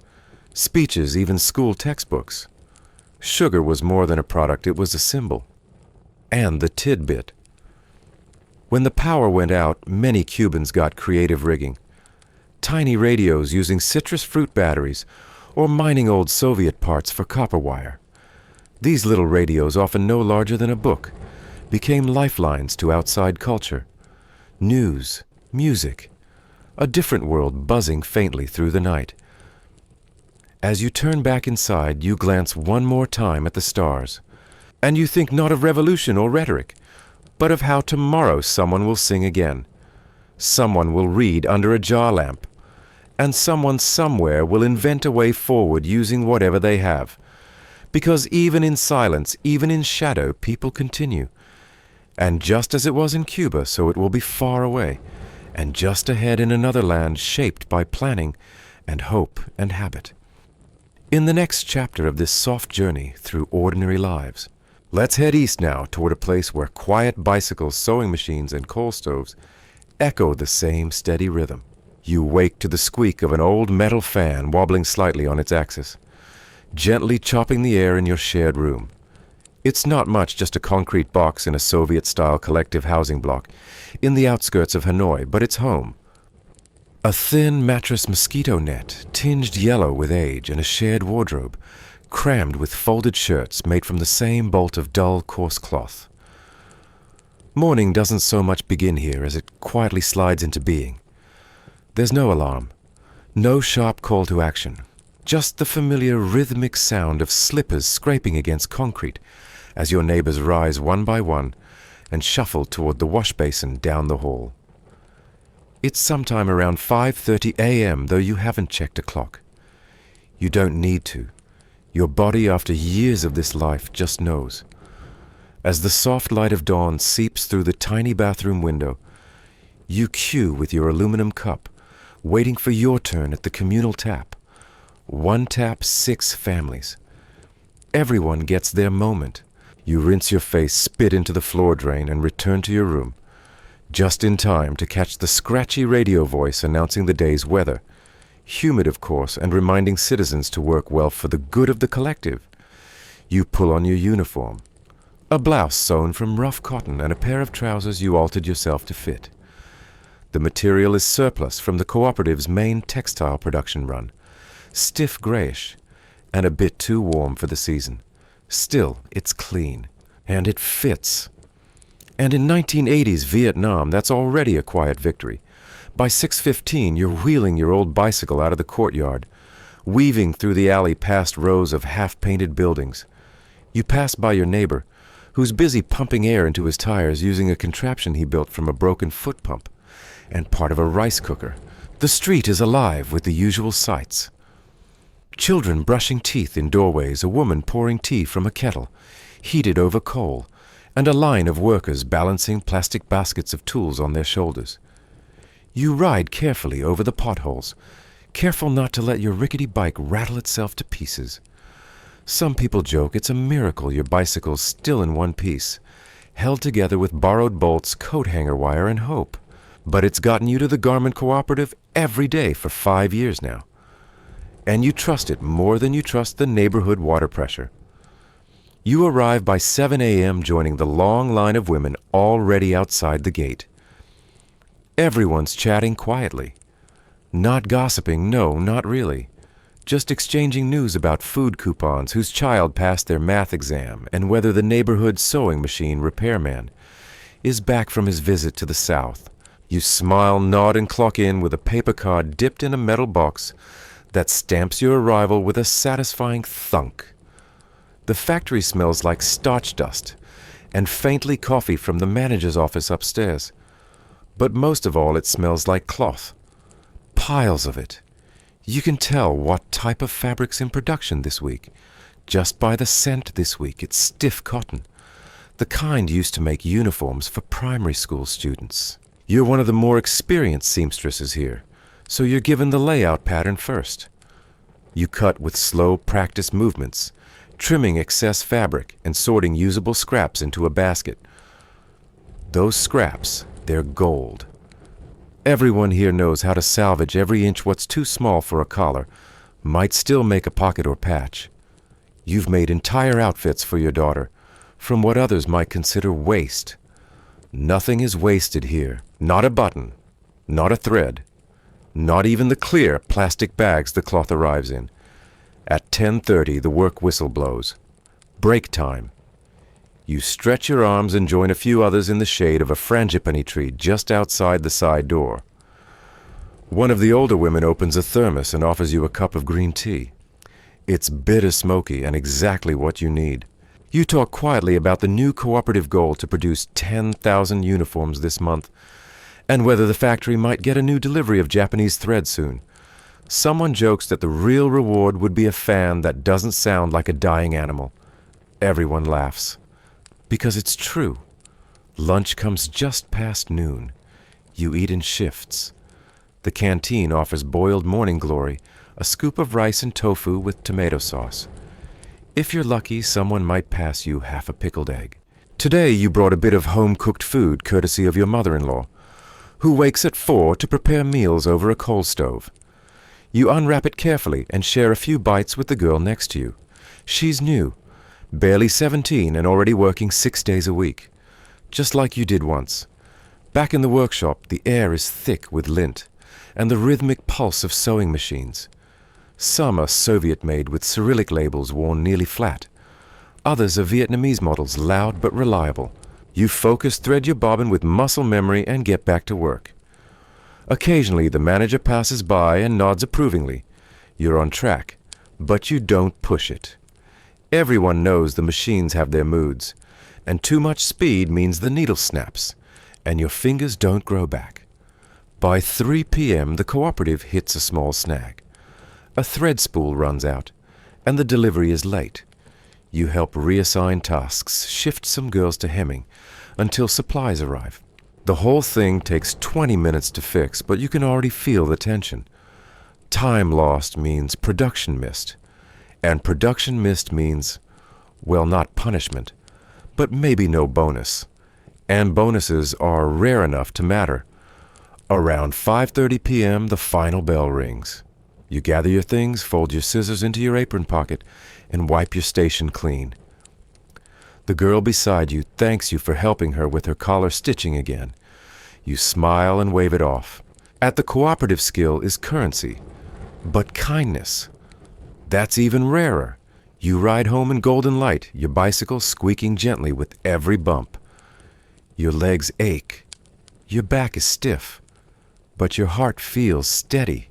speeches, even school textbooks. Sugar was more than a product, it was a symbol. And the tidbit. When the power went out, many Cubans got creative rigging. Tiny radios using citrus fruit batteries or mining old Soviet parts for copper wire. These little radios, often no larger than a book, became lifelines to outside culture. News, music, a different world buzzing faintly through the night. As you turn back inside, you glance one more time at the stars, and you think not of revolution or rhetoric, but of how tomorrow someone will sing again. Someone will read under a jar lamp, and someone somewhere will invent a way forward using whatever they have. Because even in silence, even in shadow, people continue. And just as it was in Cuba, so it will be far away, and just ahead in another land shaped by planning and hope and habit. In the next chapter of this soft journey through ordinary lives, let's head east now toward a place where quiet bicycles, sewing machines, and coal stoves echo the same steady rhythm. You wake to the squeak of an old metal fan wobbling slightly on its axis, gently chopping the air in your shared room. It's not much, just a concrete box in a Soviet-style collective housing block in the outskirts of Hanoi, but it's home. A thin mattress mosquito net, tinged yellow with age, and a shared wardrobe, crammed with folded shirts made from the same bolt of dull, coarse cloth. Morning doesn't so much begin here as it quietly slides into being. There's no alarm, no sharp call to action, just the familiar rhythmic sound of slippers scraping against concrete as your neighbors rise one by one and shuffle toward the wash basin down the hall. It's sometime around 5:30 a.m., though you haven't checked a clock. You don't need to. Your body, after years of this life, just knows. As the soft light of dawn seeps through the tiny bathroom window, you queue with your aluminum cup, waiting for your turn at the communal tap. One tap, 6 families. Everyone gets their moment. You rinse your face, spit into the floor drain, and return to your room, just in time to catch the scratchy radio voice announcing the day's weather, humid of course, and reminding citizens to work well for the good of the collective. You pull on your uniform, a blouse sewn from rough cotton and a pair of trousers you altered yourself to fit. The material is surplus from the cooperative's main textile production run, stiff grayish, and a bit too warm for the season. Still, it's clean, and it fits. And in 1980s Vietnam, that's already a quiet victory. By 6:15, you're wheeling your old bicycle out of the courtyard, weaving through the alley past rows of half-painted buildings. You pass by your neighbor, who's busy pumping air into his tires using a contraption he built from a broken foot pump and part of a rice cooker. The street is alive with the usual sights. Children brushing teeth in doorways, a woman pouring tea from a kettle, heated over coal, and a line of workers balancing plastic baskets of tools on their shoulders. You ride carefully over the potholes, careful not to let your rickety bike rattle itself to pieces. Some people joke it's a miracle your bicycle's still in one piece, held together with borrowed bolts, coat hanger wire, and hope. But it's gotten you to the garment cooperative every day for 5 years now. and you trust it more than you trust the neighborhood water pressure. You arrive by 7 a.m. joining the long line of women already outside the gate. Everyone's chatting quietly. Not gossiping, no, not really. Just exchanging news about food coupons, whose child passed their math exam, and whether the neighborhood sewing machine repairman is back from his visit to the South. You smile, nod, and clock in with a paper card dipped in a metal box that stamps your arrival with a satisfying thunk. The factory smells like starch dust and faintly coffee from the manager's office upstairs. But most of all, it smells like cloth. Piles of it. You can tell what type of fabric's in production this week. Just by the scent this week, it's stiff cotton. The kind used to make uniforms for primary school students. You're one of the more experienced seamstresses here, so you're given the layout pattern first. You cut with slow, practiced movements, trimming excess fabric and sorting usable scraps into a basket. Those scraps, they're gold. Everyone here knows how to salvage every inch what's too small for a collar, might still make a pocket or patch. You've made entire outfits for your daughter, from what others might consider waste. Nothing is wasted here. Not a button, not a thread, not even the clear plastic bags the cloth arrives in. At 10:30, the work whistle blows. Break time. You stretch your arms and join a few others in the shade of a frangipani tree just outside the side door. One of the older women opens a thermos and offers you a cup of green tea. It's bitter smoky and exactly what you need. You talk quietly about the new cooperative goal to produce 10,000 uniforms this month, and whether the factory might get a new delivery of Japanese thread soon. Someone jokes that the real reward would be a fan that doesn't sound like a dying animal. Everyone laughs. Because it's true. Lunch comes just past noon. You eat in shifts. The canteen offers boiled morning glory, a scoop of rice and tofu with tomato sauce. If you're lucky, someone might pass you half a pickled egg. Today you brought a bit of home-cooked food courtesy of your mother-in-law, who wakes at 4 to prepare meals over a coal stove. You unwrap it carefully and share a few bites with the girl next to you. She's new, barely 17 and already working 6 days a week, just like you did once. Back in the workshop, the air is thick with lint and the rhythmic pulse of sewing machines. Some are Soviet-made with Cyrillic labels worn nearly flat. Others are Vietnamese models, loud but reliable. You focus, thread your bobbin with muscle memory, and get back to work. Occasionally, the manager passes by and nods approvingly. You're on track, but you don't push it. Everyone knows the machines have their moods, and too much speed means the needle snaps, and your fingers don't grow back. By 3 p.m., the cooperative hits a small snag. A thread spool runs out, and the delivery is late. You help reassign tasks, shift some girls to hemming, until supplies arrive. The whole thing takes 20 minutes to fix, but you can already feel the tension. Time lost means production missed, and production missed means, well, not punishment, but maybe no bonus. And bonuses are rare enough to matter. Around 5:30 p.m., the final bell rings. You gather your things, fold your scissors into your apron pocket, and wipe your station clean. The girl beside you thanks you for helping her with her collar stitching again. You smile and wave it off. At the cooperative, skill is currency, but kindness, that's even rarer. You ride home in golden light, your bicycle squeaking gently with every bump. Your legs ache, your back is stiff, but your heart feels steady.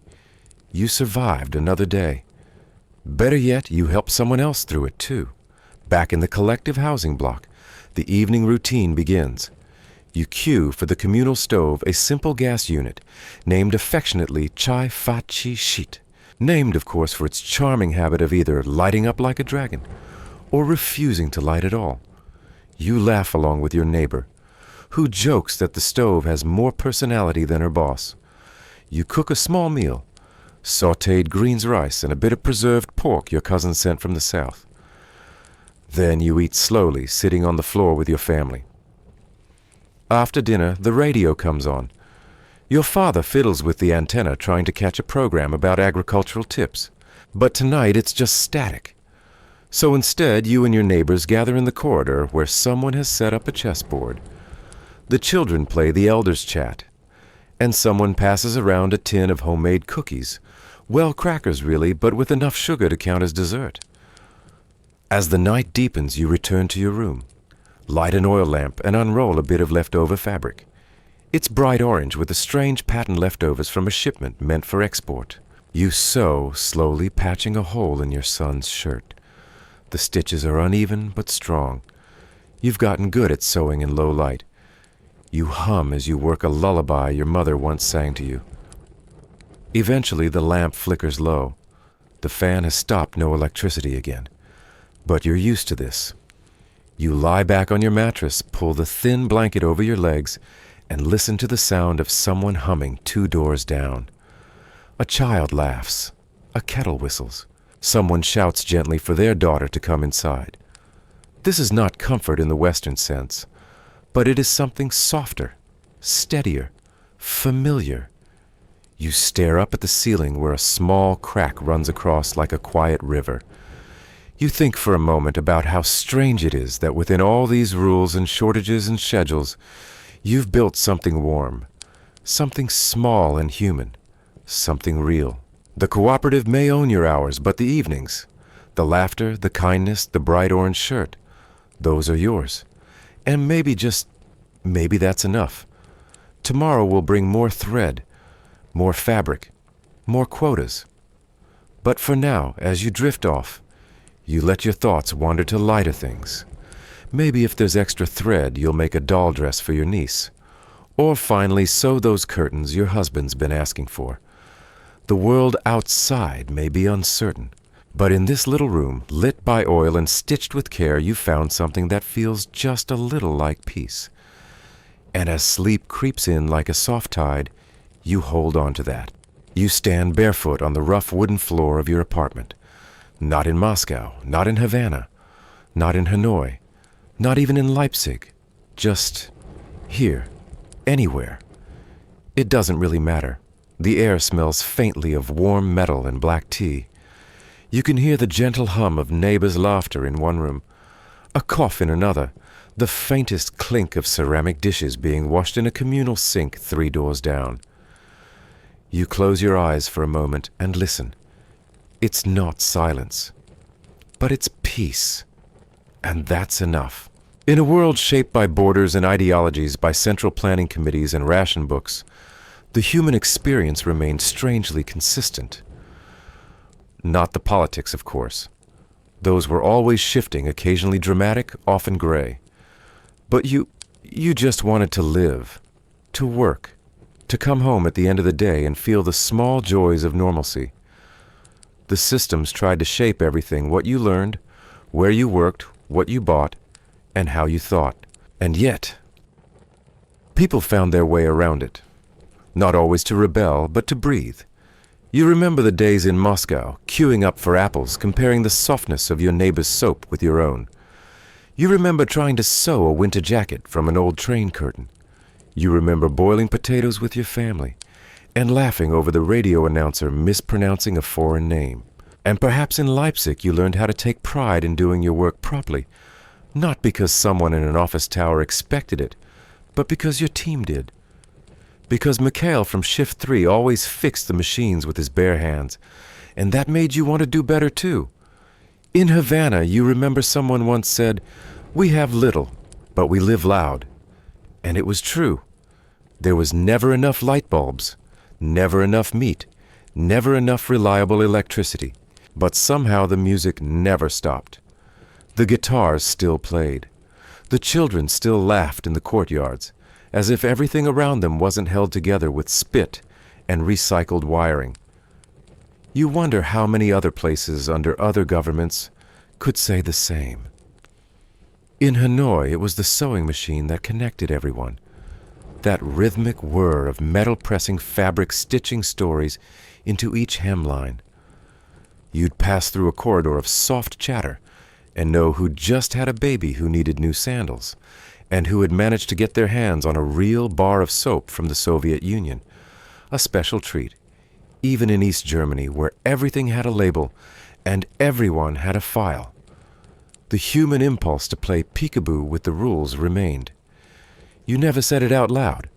You survived another day. Better yet, you helped someone else through it too. Back in the collective housing block, the evening routine begins. You queue for the communal stove, a simple gas unit, named affectionately Chai Fa Chi Shit, named, of course, for its charming habit of either lighting up like a dragon or refusing to light at all. You laugh along with your neighbor, who jokes that the stove has more personality than her boss. You cook a small meal, sautéed greens rice and a bit of preserved pork your cousin sent from the south. Then you eat slowly, sitting on the floor with your family. After dinner, the radio comes on. Your father fiddles with the antenna trying to catch a program about agricultural tips. But tonight it's just static. So instead, you and your neighbors gather in the corridor where someone has set up a chessboard. The children play the elders' chat, and someone passes around a tin of homemade cookies. Well, crackers really, but with enough sugar to count as dessert. As the night deepens, you return to your room, light an oil lamp, and unroll a bit of leftover fabric. It's bright orange with the strange pattern leftovers from a shipment meant for export. You sew, slowly patching a hole in your son's shirt. The stitches are uneven but strong. You've gotten good at sewing in low light. You hum as you work a lullaby your mother once sang to you. Eventually, the lamp flickers low. The fan has stopped no electricity again. But you're used to this. You lie back on your mattress, pull the thin blanket over your legs, and listen to the sound of someone humming 2 doors down. A child laughs. A kettle whistles. Someone shouts gently for their daughter to come inside. This is not comfort in the Western sense, but it is something softer, steadier, familiar. You stare up at the ceiling where a small crack runs across like a quiet river. You think for a moment about how strange it is that within all these rules and shortages and schedules, you've built something warm, something small and human, something real. The cooperative may own your hours, but the evenings, the laughter, the kindness, the bright orange shirt, those are yours. And maybe that's enough. Tomorrow will bring more thread, more fabric, more quotas. But for now, as you drift off, you let your thoughts wander to lighter things. Maybe if there's extra thread, you'll make a doll dress for your niece. Or finally sew those curtains your husband's been asking for. The world outside may be uncertain, but in this little room, lit by oil and stitched with care, you found something that feels just a little like peace. And as sleep creeps in like a soft tide, you hold on to that. You stand barefoot on the rough wooden floor of your apartment. Not in Moscow, not in Havana, not in Hanoi, not even in Leipzig. Just here, anywhere. It doesn't really matter. The air smells faintly of warm metal and black tea. You can hear the gentle hum of neighbors' laughter in one room, a cough in another, the faintest clink of ceramic dishes being washed in a communal sink 3 doors down. You close your eyes for a moment and listen. It's not silence, but it's peace, and that's enough. In a world shaped by borders and ideologies, by central planning committees and ration books, the human experience remains strangely consistent. Not the politics, of course. Those were always shifting, occasionally dramatic, often gray. But you just wanted to live, to work, to come home at the end of the day and feel the small joys of normalcy. The systems tried to shape everything, what you learned, where you worked, what you bought, and how you thought. And yet, people found their way around it. Not always to rebel, but to breathe. You remember the days in Moscow, queuing up for apples, comparing the softness of your neighbor's soap with your own. You remember trying to sew a winter jacket from an old train curtain. You remember boiling potatoes with your family, and laughing over the radio announcer mispronouncing a foreign name. And perhaps in Leipzig you learned how to take pride in doing your work properly, not because someone in an office tower expected it, but because your team did. Because Mikhail from Shift 3 always fixed the machines with his bare hands, and that made you want to do better too. In Havana, you remember someone once said, "We have little, but we live loud." And it was true. There was never enough light bulbs, never enough meat, never enough reliable electricity, but somehow the music never stopped. The guitars still played. The children still laughed in the courtyards, as if everything around them wasn't held together with spit and recycled wiring. You wonder how many other places under other governments could say the same. In Hanoi, it was the sewing machine that connected everyone. That rhythmic whir of metal-pressing fabric stitching stories into each hemline. You'd pass through a corridor of soft chatter and know who just had a baby who needed new sandals, and who had managed to get their hands on a real bar of soap from the Soviet Union, a special treat, even in East Germany, where everything had a label and everyone had a file. The human impulse to play peekaboo with the rules remained. You never said it out loud,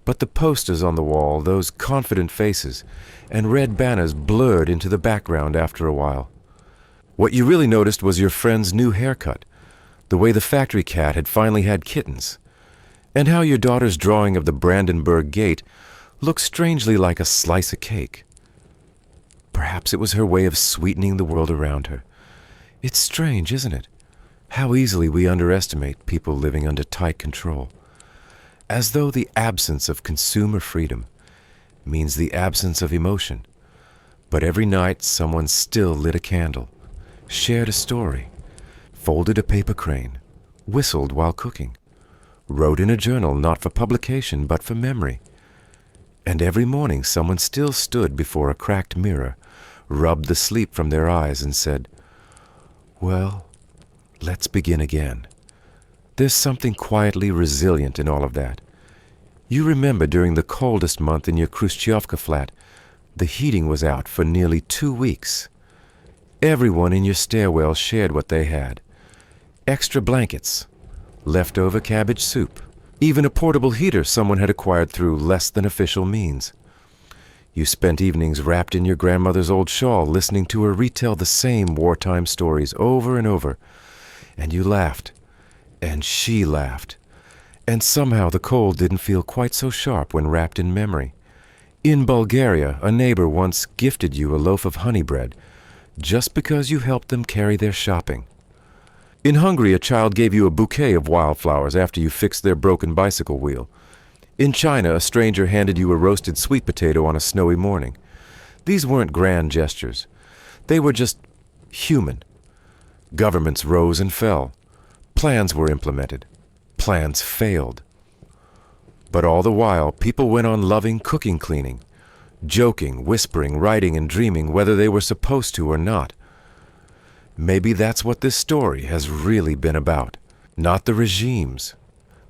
but the posters on the wall, those confident faces, and red banners blurred into the background after a while. What you really noticed was your friend's new haircut, the way the factory cat had finally had kittens, and how your daughter's drawing of the Brandenburg Gate looked strangely like a slice of cake. Perhaps it was her way of sweetening the world around her. It's strange, isn't it? How easily we underestimate people living under tight control. As though the absence of consumer freedom means the absence of emotion. But every night someone still lit a candle, shared a story, folded a paper crane, whistled while cooking, wrote in a journal not for publication but for memory. And every morning someone still stood before a cracked mirror, rubbed the sleep from their eyes and said, "Well, let's begin again." There's something quietly resilient in all of that. You remember during the coldest month in your Khrushchevka flat, the heating was out for nearly 2 weeks. Everyone in your stairwell shared what they had. Extra blankets, leftover cabbage soup, even a portable heater someone had acquired through less than official means. You spent evenings wrapped in your grandmother's old shawl listening to her retell the same wartime stories over and over, and you laughed. And she laughed. And somehow the cold didn't feel quite so sharp when wrapped in memory. In Bulgaria, a neighbor once gifted you a loaf of honey bread just because you helped them carry their shopping. In Hungary, a child gave you a bouquet of wildflowers after you fixed their broken bicycle wheel. In China, a stranger handed you a roasted sweet potato on a snowy morning. These weren't grand gestures. They were just human. Governments rose and fell. Plans were implemented. Plans failed. But all the while, people went on loving cooking, cleaning, joking, whispering, writing, and dreaming whether they were supposed to or not. Maybe that's what this story has really been about. Not the regimes,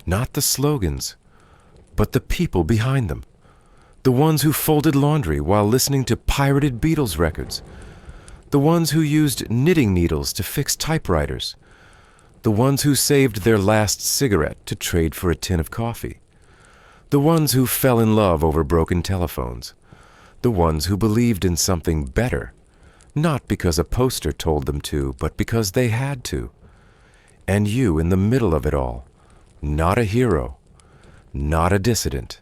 not the slogans, but the people behind them. The ones who folded laundry while listening to pirated Beatles records. The ones who used knitting needles to fix typewriters. The ones who saved their last cigarette to trade for a tin of coffee. The ones who fell in love over broken telephones. The ones who believed in something better, not because a poster told them to, but because they had to. And you in the middle of it all, not a hero, not a dissident,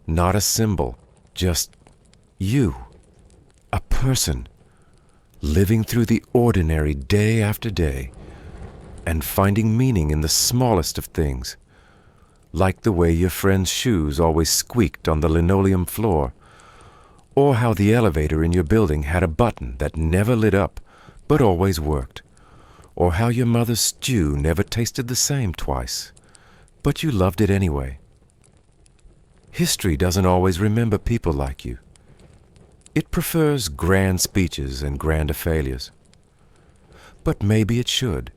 not a symbol, just you, a person, living through the ordinary day after day, and finding meaning in the smallest of things, like the way your friend's shoes always squeaked on the linoleum floor, or how the elevator in your building had a button that never lit up but always worked, or how your mother's stew never tasted the same twice, but you loved it anyway. History doesn't always remember people like you. It prefers grand speeches and grander failures. But maybe it should,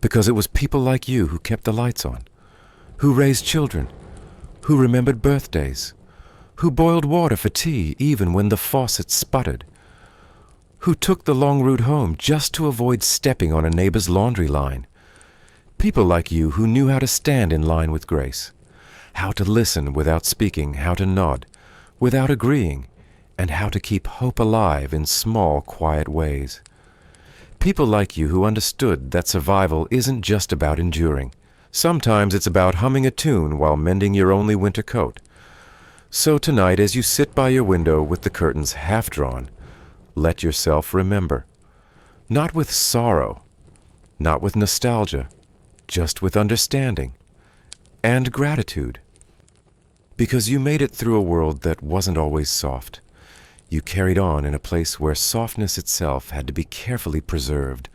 because it was people like you who kept the lights on, who raised children, who remembered birthdays, who boiled water for tea even when the faucet sputtered, who took the long route home just to avoid stepping on a neighbor's laundry line. People like you who knew how to stand in line with grace, how to listen without speaking, how to nod without agreeing, and how to keep hope alive in small, quiet ways. People like you who understood that survival isn't just about enduring. Sometimes it's about humming a tune while mending your only winter coat. So tonight, as you sit by your window with the curtains half drawn, let yourself remember. Not with sorrow, not with nostalgia, just with understanding and gratitude. Because you made it through a world that wasn't always soft. You carried on in a place where softness itself had to be carefully preserved,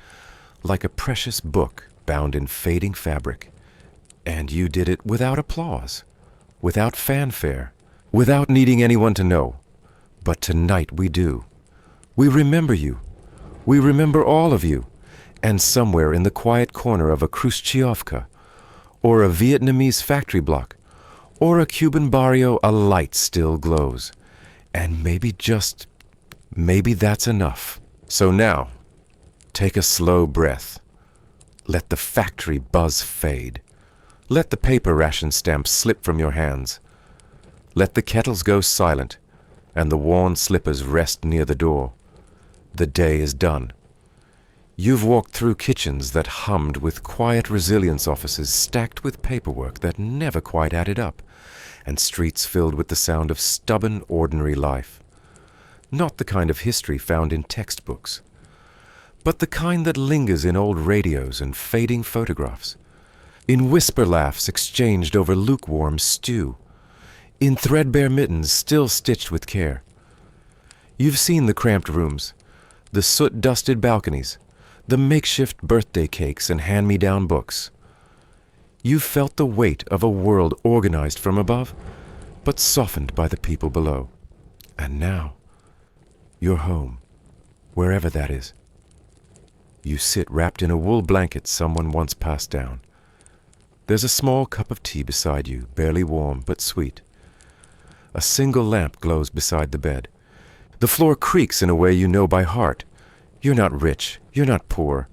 like a precious book bound in fading fabric. And you did it without applause, without fanfare, without needing anyone to know. But tonight we do. We remember you. We remember all of you. And somewhere in the quiet corner of a Khrushchevka, or a Vietnamese factory block, or a Cuban barrio, a light still glows. And maybe just Maybe that's enough. So now, take a slow breath. Let the factory buzz fade. Let the paper ration stamps slip from your hands. Let the kettles go silent and the worn slippers rest near the door. The day is done. You've walked through kitchens that hummed with quiet resilience offices stacked with paperwork that never quite added up, and streets filled with the sound of stubborn, ordinary life. Not the kind of history found in textbooks, but the kind that lingers in old radios and fading photographs, in whisper laughs exchanged over lukewarm stew, in threadbare mittens still stitched with care. You've seen the cramped rooms, the soot-dusted balconies, the makeshift birthday cakes and hand-me-down books. You've felt the weight of a world organized from above, but softened by the people below. And now, you're home, wherever that is. You sit wrapped in a wool blanket someone once passed down. There's a small cup of tea beside you, barely warm but sweet. A single lamp glows beside the bed. The floor creaks in a way you know by heart. You're not rich, you're not poor,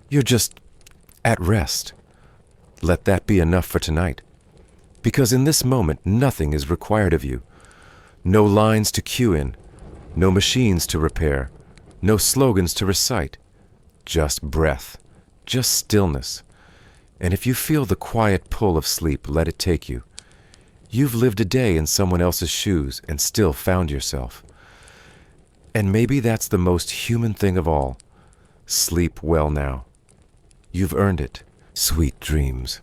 you're just at rest. Let that be enough for tonight. Because in this moment, nothing is required of you. No lines to queue in, no machines to repair, no slogans to recite. Just breath, just stillness. And if you feel the quiet pull of sleep, let it take you. You've lived a day in someone else's shoes and still found yourself. And maybe that's the most human thing of all. Sleep well now. You've earned it. Sweet dreams.